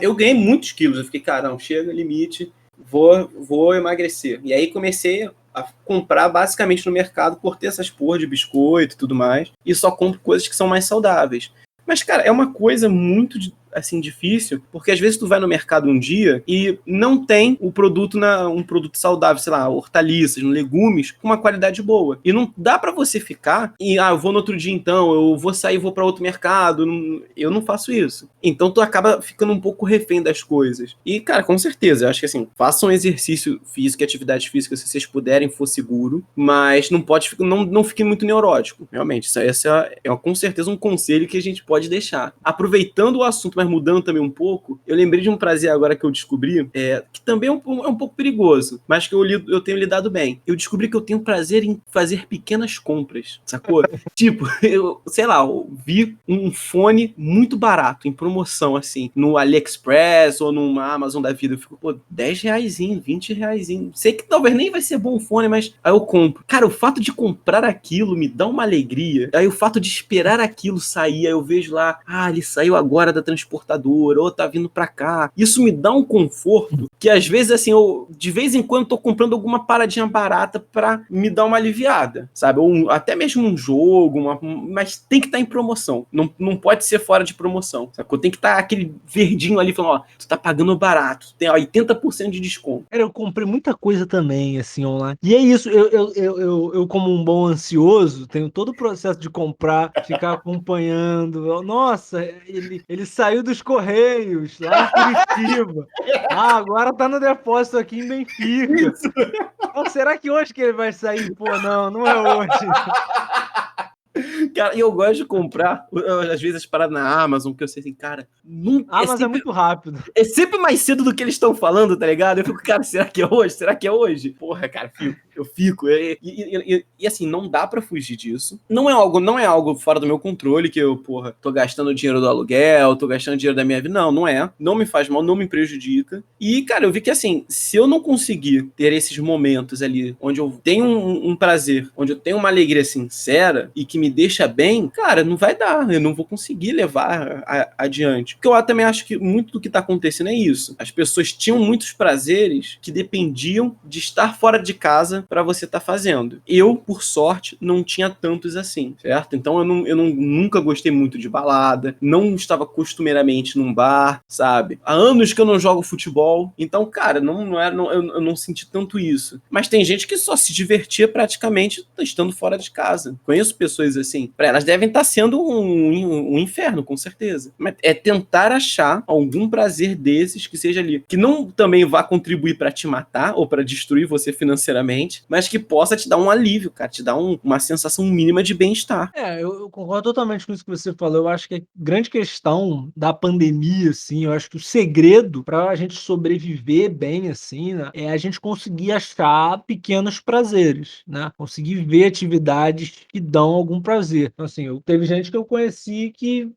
eu ganhei muitos quilos. Eu fiquei, cara, não, chega limite. Vou emagrecer. E aí comecei a comprar basicamente no mercado por ter essas porra de biscoito e tudo mais, e só compro coisas que são mais saudáveis. Mas, cara, é uma coisa muito, assim, difícil, porque às vezes tu vai no mercado um dia e não tem o produto um produto saudável, sei lá, hortaliças, legumes, com uma qualidade boa. E não dá pra você ficar e, eu vou no outro dia então, eu vou sair, vou pra outro mercado. Eu não faço isso. Então tu acaba ficando um pouco refém das coisas. E, cara, com certeza, eu acho que assim, façam exercício físico e atividade física se vocês puderem, for seguro, mas não fique muito neurótico, realmente. Essa é com certeza um conselho que a gente pode deixar. Aproveitando o assunto, mas mudando também um pouco, eu lembrei de um prazer agora que eu descobri, que também é um pouco perigoso, mas que eu tenho lidado bem. Eu descobri que eu tenho prazer em fazer pequenas compras, sacou? Tipo, sei lá, eu vi um fone muito barato, em promoção, assim, no AliExpress ou numa Amazon da vida. Eu fico, pô, 10 reaisinho, 20 reaisinho. Sei que talvez nem vai ser bom o fone, mas aí eu compro. Cara, o fato de comprar aquilo me dá uma alegria. Aí o fato de esperar aquilo sair, aí eu vejo lá, ele saiu agora da transportadora, ou tá vindo pra cá. Isso me dá um conforto que às vezes, assim, eu de vez em quando tô comprando alguma paradinha barata pra me dar uma aliviada, sabe? Ou até mesmo um jogo, mas tem que estar em promoção. Não pode ser fora de promoção, sacou? Tem que estar aquele verdinho ali falando, tu tá pagando barato, tem 80% de desconto. Cara, eu comprei muita coisa também, assim, online. E é isso, eu como um bom ansioso, tenho todo o processo de comprar, ficar acompanhando. Nossa, ele saiu dos Correios, lá em Curitiba. Agora tá no depósito aqui em Benfica. Será que hoje que ele vai sair? Pô, não é hoje. Cara, e eu gosto de comprar, às vezes, as paradas na Amazon, que eu sei assim, cara, nunca. Amazon é muito rápido. É sempre mais cedo do que eles estão falando, tá ligado? Eu fico, cara, será que é hoje? Será que é hoje? Porra, cara, eu fico. E assim, não dá pra fugir disso. Não é algo fora do meu controle, que eu, porra, tô gastando dinheiro do aluguel, tô gastando dinheiro da minha vida. Não é. Não me faz mal, não me prejudica. E, cara, eu vi que assim, se eu não conseguir ter esses momentos ali, onde eu tenho um prazer, onde eu tenho uma alegria sincera e que me deixa bem, cara, não vai dar. Eu não vou conseguir levar adiante. Porque eu também acho que muito do que tá acontecendo é isso. As pessoas tinham muitos prazeres que dependiam de estar fora de casa para você estar fazendo. Eu, por sorte, não tinha tantos assim, certo? Então eu nunca gostei muito de balada, não estava costumeiramente num bar, sabe? Há anos que eu não jogo futebol, então, cara, eu não senti tanto isso. Mas tem gente que só se divertia praticamente estando fora de casa. Conheço pessoas assim. Para elas devem estar sendo um inferno, com certeza. Mas é tentar achar algum prazer desses que seja ali, que não também vá contribuir para te matar ou para destruir você financeiramente, mas que possa te dar um alívio, cara, te dar uma sensação mínima de bem-estar. Eu concordo totalmente com isso que você falou. Eu acho que a grande questão da pandemia, assim, eu acho que o segredo para a gente sobreviver bem, assim, né, é a gente conseguir achar pequenos prazeres, né? Conseguir ver atividades que dão algum prazer. Então, assim, teve gente que eu conheci que,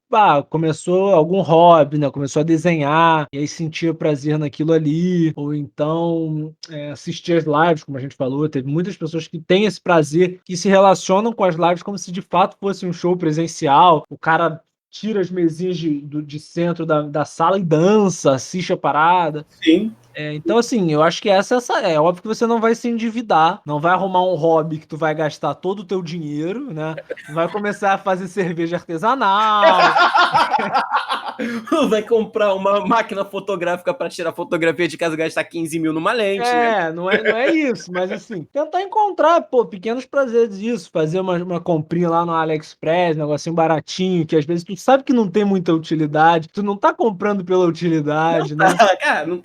começou algum hobby, né? Começou a desenhar e aí sentia prazer naquilo ali, ou então assistir as lives, como a gente falou. Teve muitas pessoas que têm esse prazer, que se relacionam com as lives como se de fato fosse um show presencial. O cara tira as mesinhas de centro da sala e dança, assiste a parada. Sim. Então, assim, eu acho que é óbvio que você não vai se endividar, não vai arrumar um hobby que tu vai gastar todo o teu dinheiro, né? Não vai começar a fazer cerveja artesanal. Vai comprar uma máquina fotográfica para tirar fotografia de casa e gastar 15 mil numa lente, né? Não é isso, mas assim, tentar encontrar, pequenos prazeres disso, fazer uma comprinha lá no AliExpress, um negocinho baratinho, que às vezes tu sabe que não tem muita utilidade, tu não tá comprando pela utilidade, né?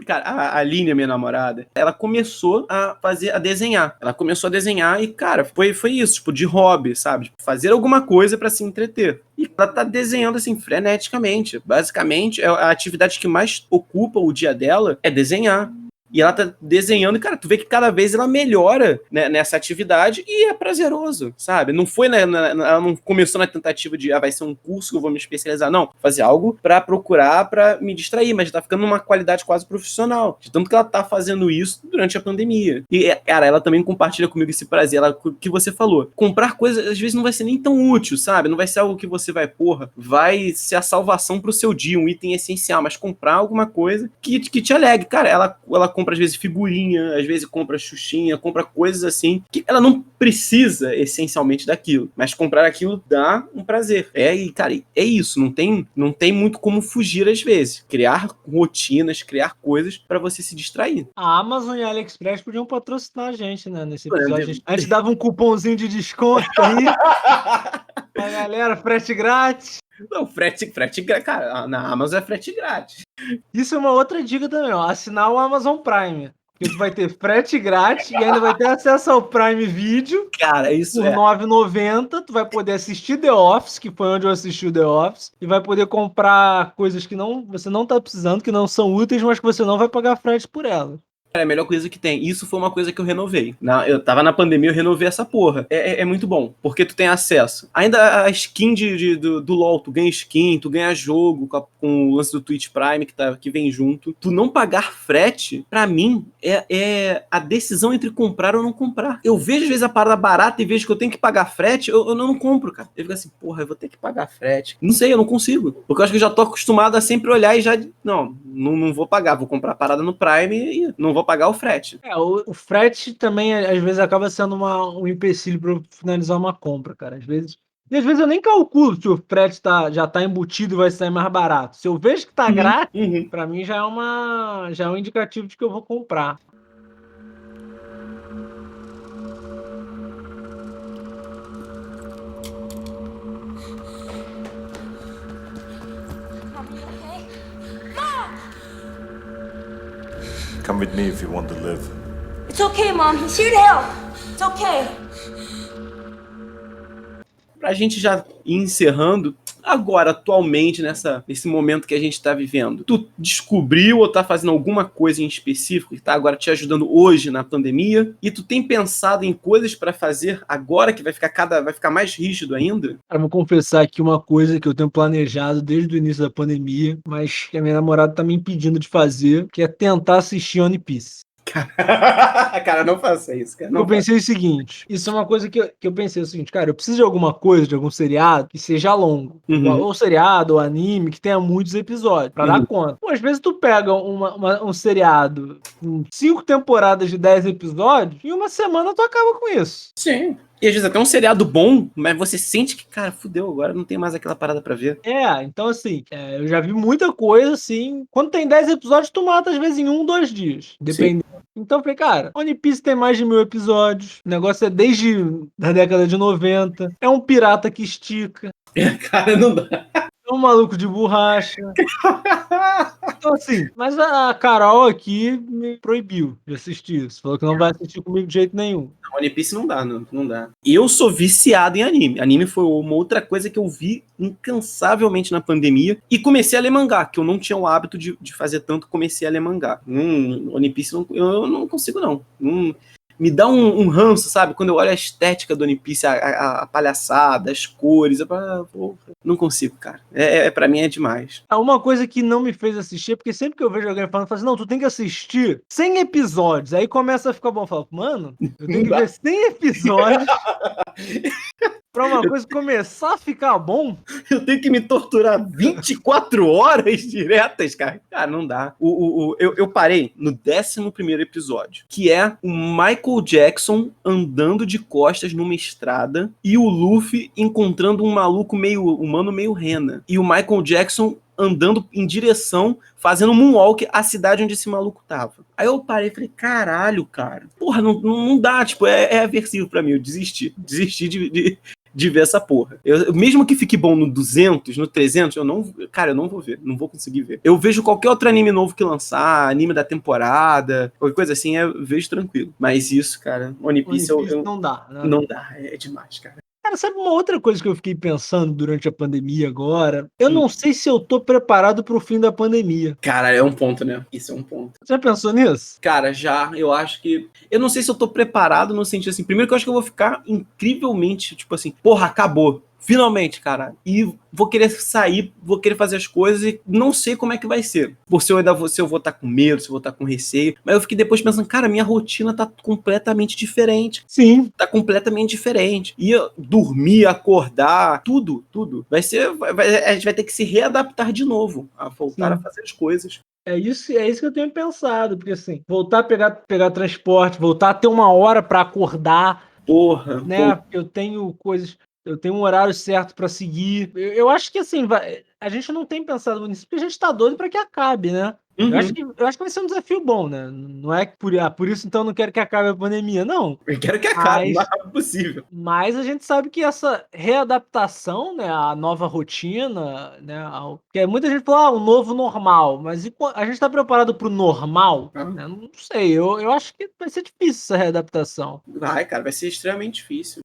Cara, a Aline, minha namorada, ela começou a desenhar. Ela começou a desenhar e, cara, foi isso, tipo, de hobby, sabe? Tipo, fazer alguma coisa para se entreter. E ela tá desenhando, assim, freneticamente. Basicamente, a atividade que mais ocupa o dia dela é desenhar. E ela tá desenhando e, cara, tu vê que cada vez ela melhora, né, nessa atividade e é prazeroso, sabe? Não foi, ela não começou na tentativa de, vai ser um curso que eu vou me especializar, não. Fazer algo pra procurar, pra me distrair, mas tá ficando numa qualidade quase profissional. De tanto que ela tá fazendo isso durante a pandemia. E, cara, ela também compartilha comigo esse prazer, o que você falou. Comprar coisas, às vezes, não vai ser nem tão útil, sabe? Não vai ser algo que você vai ser a salvação pro seu dia, um item essencial, mas comprar alguma coisa que te alegre. Cara, ela compra às vezes figurinha, às vezes compra xuxinha, compra coisas assim, que ela não precisa essencialmente daquilo, mas comprar aquilo dá um prazer. E cara, é isso, não tem muito como fugir às vezes. Criar rotinas, criar coisas pra você se distrair. A Amazon e a AliExpress podiam patrocinar a gente, né? Nesse episódio. A gente dava um cupomzinho de desconto aí pra galera, frete grátis. Não, frete, cara, na Amazon é frete grátis. Isso é uma outra dica também, ó. Assinar o Amazon Prime. Porque tu vai ter frete grátis e ainda vai ter acesso ao Prime Video. Cara, isso por é. R$ 9,90, tu vai poder assistir The Office, que foi onde eu assisti o The Office, e vai poder comprar coisas que você não tá precisando, que não são úteis, mas que você não vai pagar frete por elas. É a melhor coisa que tem. Isso foi uma coisa que eu renovei. Eu tava na pandemia, eu renovei essa porra. É muito bom, porque tu tem acesso. Ainda a skin do LoL, tu ganha skin, tu ganha jogo com o lance do Twitch Prime que vem junto. Tu não pagar frete, pra mim, é a decisão entre comprar ou não comprar. Eu vejo às vezes a parada barata e vejo que eu tenho que pagar frete, eu não compro, cara. Eu fico assim, porra, eu vou ter que pagar frete. Não sei, eu não consigo. Porque eu acho que eu já tô acostumado a sempre olhar e já... Não vou pagar, vou comprar a parada no Prime e não vou pagar o frete. O frete também, às vezes, acaba sendo um empecilho para finalizar uma compra, cara. Às vezes eu nem calculo se o frete já tá embutido e vai sair mais barato. Se eu vejo que tá grátis, para mim já é um indicativo de que eu vou comprar. Mommy, okay? Mom! Come with me if you want to live. It's okay, Mom. He's here to help. It's okay. Pra gente já ir encerrando, agora, atualmente, nesse momento que a gente tá vivendo, tu descobriu ou tá fazendo alguma coisa em específico que tá agora te ajudando hoje na pandemia? E tu tem pensado em coisas pra fazer agora que vai ficar mais rígido ainda? Cara, vou confessar aqui uma coisa que eu tenho planejado desde o início da pandemia, mas que a minha namorada tá me impedindo de fazer, que é tentar assistir One Piece. Cara, não faça isso, cara. Eu pensei o seguinte, isso é uma coisa que eu pensei o seguinte, cara, eu preciso de alguma coisa, de algum seriado que seja longo. Ou seriado, ou anime, que tenha muitos episódios, pra dar conta. Pô, às vezes tu pega um seriado com 5 temporadas de 10 episódios, e uma semana tu acaba com isso. Sim. E às vezes até um seriado bom, mas você sente que, cara, fudeu, agora não tem mais aquela parada pra ver. Então assim, eu já vi muita coisa assim. Quando tem 10 episódios, tu mata às vezes em 1, 2 dias. Dependendo. Então eu falei, cara, One Piece tem mais de 1000 episódios. O negócio é desde a década de 90. É um pirata que estica. Cara, não dá. É um maluco de borracha. Então, assim, mas a Carol aqui me proibiu de assistir isso. Falou que não vai assistir comigo de jeito nenhum. One Piece não dá, não dá. Eu sou viciado em anime. Anime foi uma outra coisa que eu vi incansavelmente na pandemia. E comecei a ler mangá, que eu não tinha o hábito de fazer tanto, comecei a ler mangá. One Piece eu não consigo, não. Me dá um ranço, sabe? Quando eu olho a estética do One Piece, a palhaçada, as cores, não consigo, cara. Pra mim é demais. Uma coisa que não me fez assistir, porque sempre que eu vejo alguém falando, eu falo assim, não, tu tem que assistir 100 episódios. Aí começa a ficar bom. Eu falo, mano, eu tenho que ver 100 episódios pra uma coisa começar a ficar bom. Eu tenho que me torturar 24 horas diretas, cara. Cara, não dá. Eu parei no 11º episódio, que é o Michael Jackson andando de costas numa estrada e o Luffy encontrando um maluco meio humano, meio rena. E o Michael Jackson andando em direção, fazendo moonwalk à cidade onde esse maluco tava. Aí eu parei e falei, caralho, cara. Porra, não dá, tipo, é aversivo pra mim. Eu desisti de ver essa porra. Mesmo que fique bom no 200, no 300, eu não vou ver, não vou conseguir ver. Eu vejo qualquer outro anime novo que lançar, anime da temporada, qualquer coisa assim, eu vejo tranquilo. Mas isso, cara, One Piece não dá. Não dá, é demais, cara. Cara, sabe uma outra coisa que eu fiquei pensando durante a pandemia agora? Eu não sei se eu tô preparado pro fim da pandemia. Cara, é um ponto, né? Isso é um ponto. Você já pensou nisso? Cara, eu acho que... Eu não sei se eu tô preparado no sentido assim... Primeiro que eu acho que eu vou ficar incrivelmente, tipo assim... Porra, acabou. Finalmente, cara. E vou querer sair, vou querer fazer as coisas e não sei como é que vai ser. Se eu vou estar com medo, se eu vou estar com receio. Mas eu fiquei depois pensando, cara, minha rotina tá completamente diferente. Sim. Tá completamente diferente. E dormir, acordar, tudo. A gente vai ter que se readaptar de novo. A voltar a fazer as coisas. É isso que eu tenho pensado, porque assim, voltar a pegar transporte, voltar a ter uma hora para acordar, Porra, né? Eu tenho um horário certo para seguir. Eu acho que assim, a gente não tem pensado nisso, porque a gente tá doido para que acabe, né? Uhum. Eu acho que vai ser um desafio bom, né? Não é que por isso então eu não quero que acabe a pandemia, não. Eu quero que acabe o Mas mais rápido possível. Mas a gente sabe que essa readaptação, né, à nova rotina, né, porque muita gente fala, o novo normal, mas a gente está preparado para o normal? Ah. Né? Não sei, eu acho que vai ser difícil essa readaptação. Vai, cara, vai ser extremamente difícil.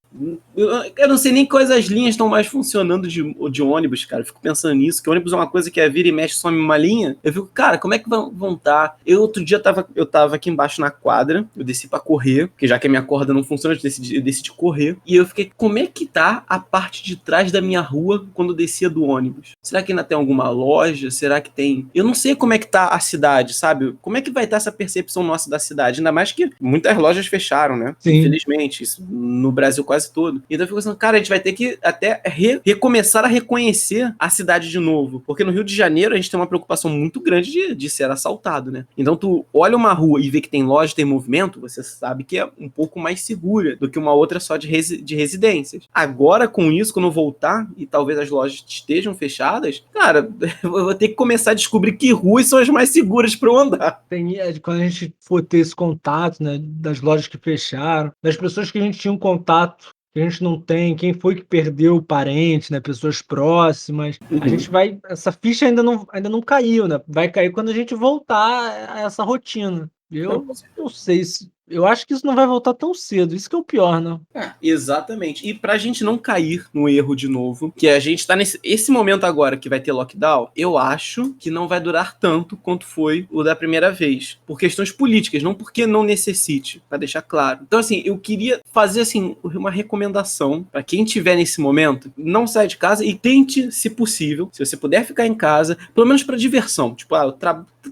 Eu não sei nem quais as linhas estão mais funcionando de ônibus, cara. Eu fico pensando nisso, que ônibus é uma coisa que é vira e mexe, some uma linha. Eu fico, cara, como é que vão estar? Outro dia eu tava aqui embaixo na quadra, eu desci pra correr, porque já que a minha corda não funciona, eu decidi correr. E eu fiquei, como é que tá a parte de trás da minha rua quando eu descia do ônibus? Será que ainda tem alguma loja? Será que tem... Eu não sei como é que tá a cidade, sabe? Como é que vai estar essa percepção nossa da cidade? Ainda mais que muitas lojas fecharam, né? Sim. Infelizmente, isso no Brasil quase todo. Então eu fico pensando, cara, a gente vai ter que até recomeçar a reconhecer a cidade de novo. Porque no Rio de Janeiro a gente tem uma preocupação muito grande de ser assaltado, né? Então tu olha uma rua e vê que tem loja, tem movimento, você sabe que é um pouco mais segura do que uma outra só de residências. Agora com isso, quando eu voltar e talvez as lojas estejam fechadas, cara, eu vou ter que começar a descobrir que ruas são as mais seguras para eu andar. Quando a gente for ter esse contato, né, das lojas que fecharam, das pessoas que a gente tinha um contato que a gente não tem, quem foi que perdeu o parente, né, pessoas próximas, a gente vai, essa ficha ainda não caiu, né, vai cair quando a gente voltar a essa rotina. Eu não sei eu acho que isso não vai voltar tão cedo, isso que é o pior, né? Exatamente. E pra gente não cair no erro de novo, que a gente tá esse momento agora que vai ter lockdown, eu acho que não vai durar tanto quanto foi o da primeira vez. Por questões políticas, não porque não necessite, pra deixar claro. Então, assim, eu queria fazer, assim, uma recomendação pra quem tiver nesse momento, não saia de casa e tente, se possível, se você puder ficar em casa, pelo menos pra diversão. Tipo,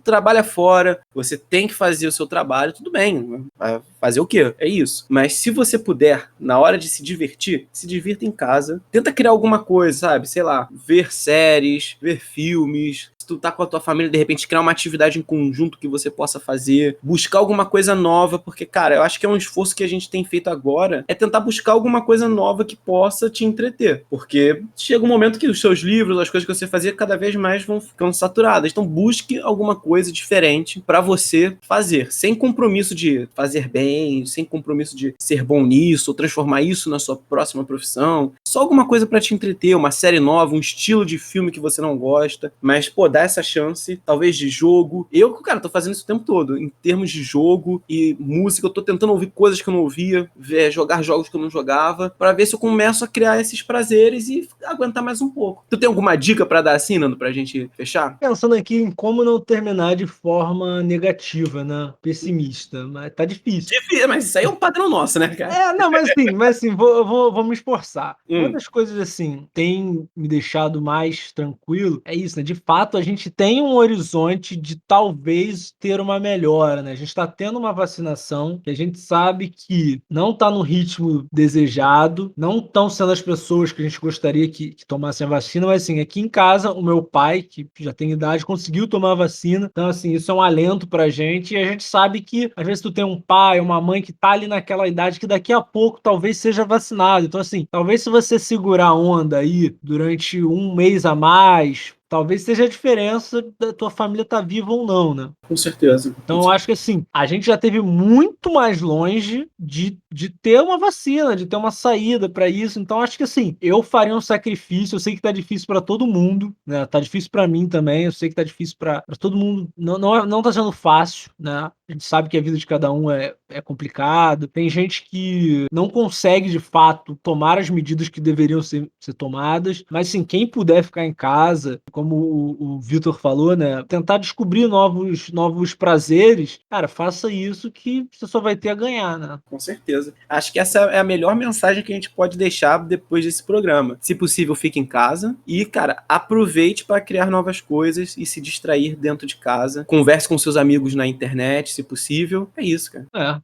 trabalha fora, você tem que fazer o seu trabalho, tudo bem, vai fazer o quê? É isso. Mas se você puder, na hora de se divertir, se divirta em casa, tenta criar alguma coisa, sabe? Sei lá, ver séries, ver filmes, se tu tá com a tua família, de repente criar uma atividade em conjunto que você possa fazer, buscar alguma coisa nova, porque, cara, eu acho que é um esforço que a gente tem feito agora, é tentar buscar alguma coisa nova que possa te entreter, porque chega um momento que os seus livros, as coisas que você fazia, cada vez mais vão ficando saturadas, então busque alguma coisa diferente pra você fazer, sem compromisso de fazer bem, sem compromisso de ser bom nisso, ou transformar isso na sua próxima profissão, só alguma coisa pra te entreter, uma série nova, um estilo de filme que você não gosta, mas, pô, dá essa chance, talvez de jogo. Eu, cara, tô fazendo isso o tempo todo, em termos de jogo e música, eu tô tentando ouvir coisas que eu não ouvia, jogar jogos que eu não jogava, pra ver se eu começo a criar esses prazeres e aguentar mais um pouco. Tu tem alguma dica pra dar assim, Nando, pra gente fechar? Pensando aqui em como não terminar de forma negativa, né? Pessimista, mas tá difícil. Mas isso aí é um padrão nosso, né, cara? Não, mas assim, vou me esforçar. Uma Hum. das coisas, assim, tem me deixado mais tranquilo, é isso, né? De fato, a gente tem um horizonte de talvez ter uma melhora, né? A gente tá tendo uma vacinação que a gente sabe que não tá no ritmo desejado, não estão sendo as pessoas que a gente gostaria que tomassem a vacina, mas assim, aqui em casa, o meu pai, que já tem idade, conseguiu tomar a vacina, então assim, isso é um alento pra gente, e a gente sabe que, às vezes tu tem um pai, uma mãe que tá ali naquela idade que daqui a pouco talvez seja vacinado, então assim, talvez se você segurar a onda aí durante um mês a mais, talvez seja a diferença da tua família estar viva ou não, né? Com certeza. Então, eu acho que assim, a gente já teve muito mais longe de ter uma vacina, de ter uma saída para isso. Então, acho que assim, eu faria um sacrifício. Eu sei que tá difícil para todo mundo, né? Tá difícil para mim também. Eu sei que tá difícil para todo mundo. Não tá sendo fácil, né? A gente sabe que a vida de cada um é complicado. Tem gente que não consegue, de fato, tomar as medidas que deveriam ser tomadas. Mas, assim, quem puder ficar em casa, como o Vitor falou, né? Tentar descobrir novos prazeres, cara, faça isso que você só vai ter a ganhar, né? Com certeza. Acho que essa é a melhor mensagem que a gente pode deixar depois desse programa. Se possível, fique em casa e, cara, aproveite para criar novas coisas e se distrair dentro de casa. Converse com seus amigos na internet, se possível. É isso, cara.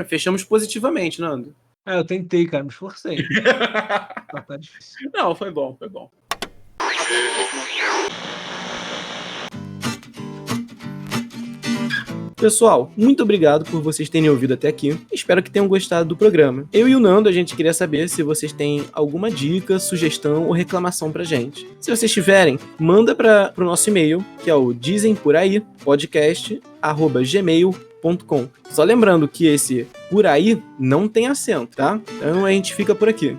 Fechamos positivamente, Nando. Eu tentei, cara, me esforcei. Tá difícil. Não, foi bom, foi bom. Pessoal, muito obrigado por vocês terem ouvido até aqui. Espero que tenham gostado do programa. Eu e o Nando, a gente queria saber se vocês têm alguma dica, sugestão ou reclamação pra gente. Se vocês tiverem, manda pro nosso e-mail, que é o dizemporaí podcast@gmail.com. Só lembrando que esse por aí não tem acento, tá? Então a gente fica por aqui.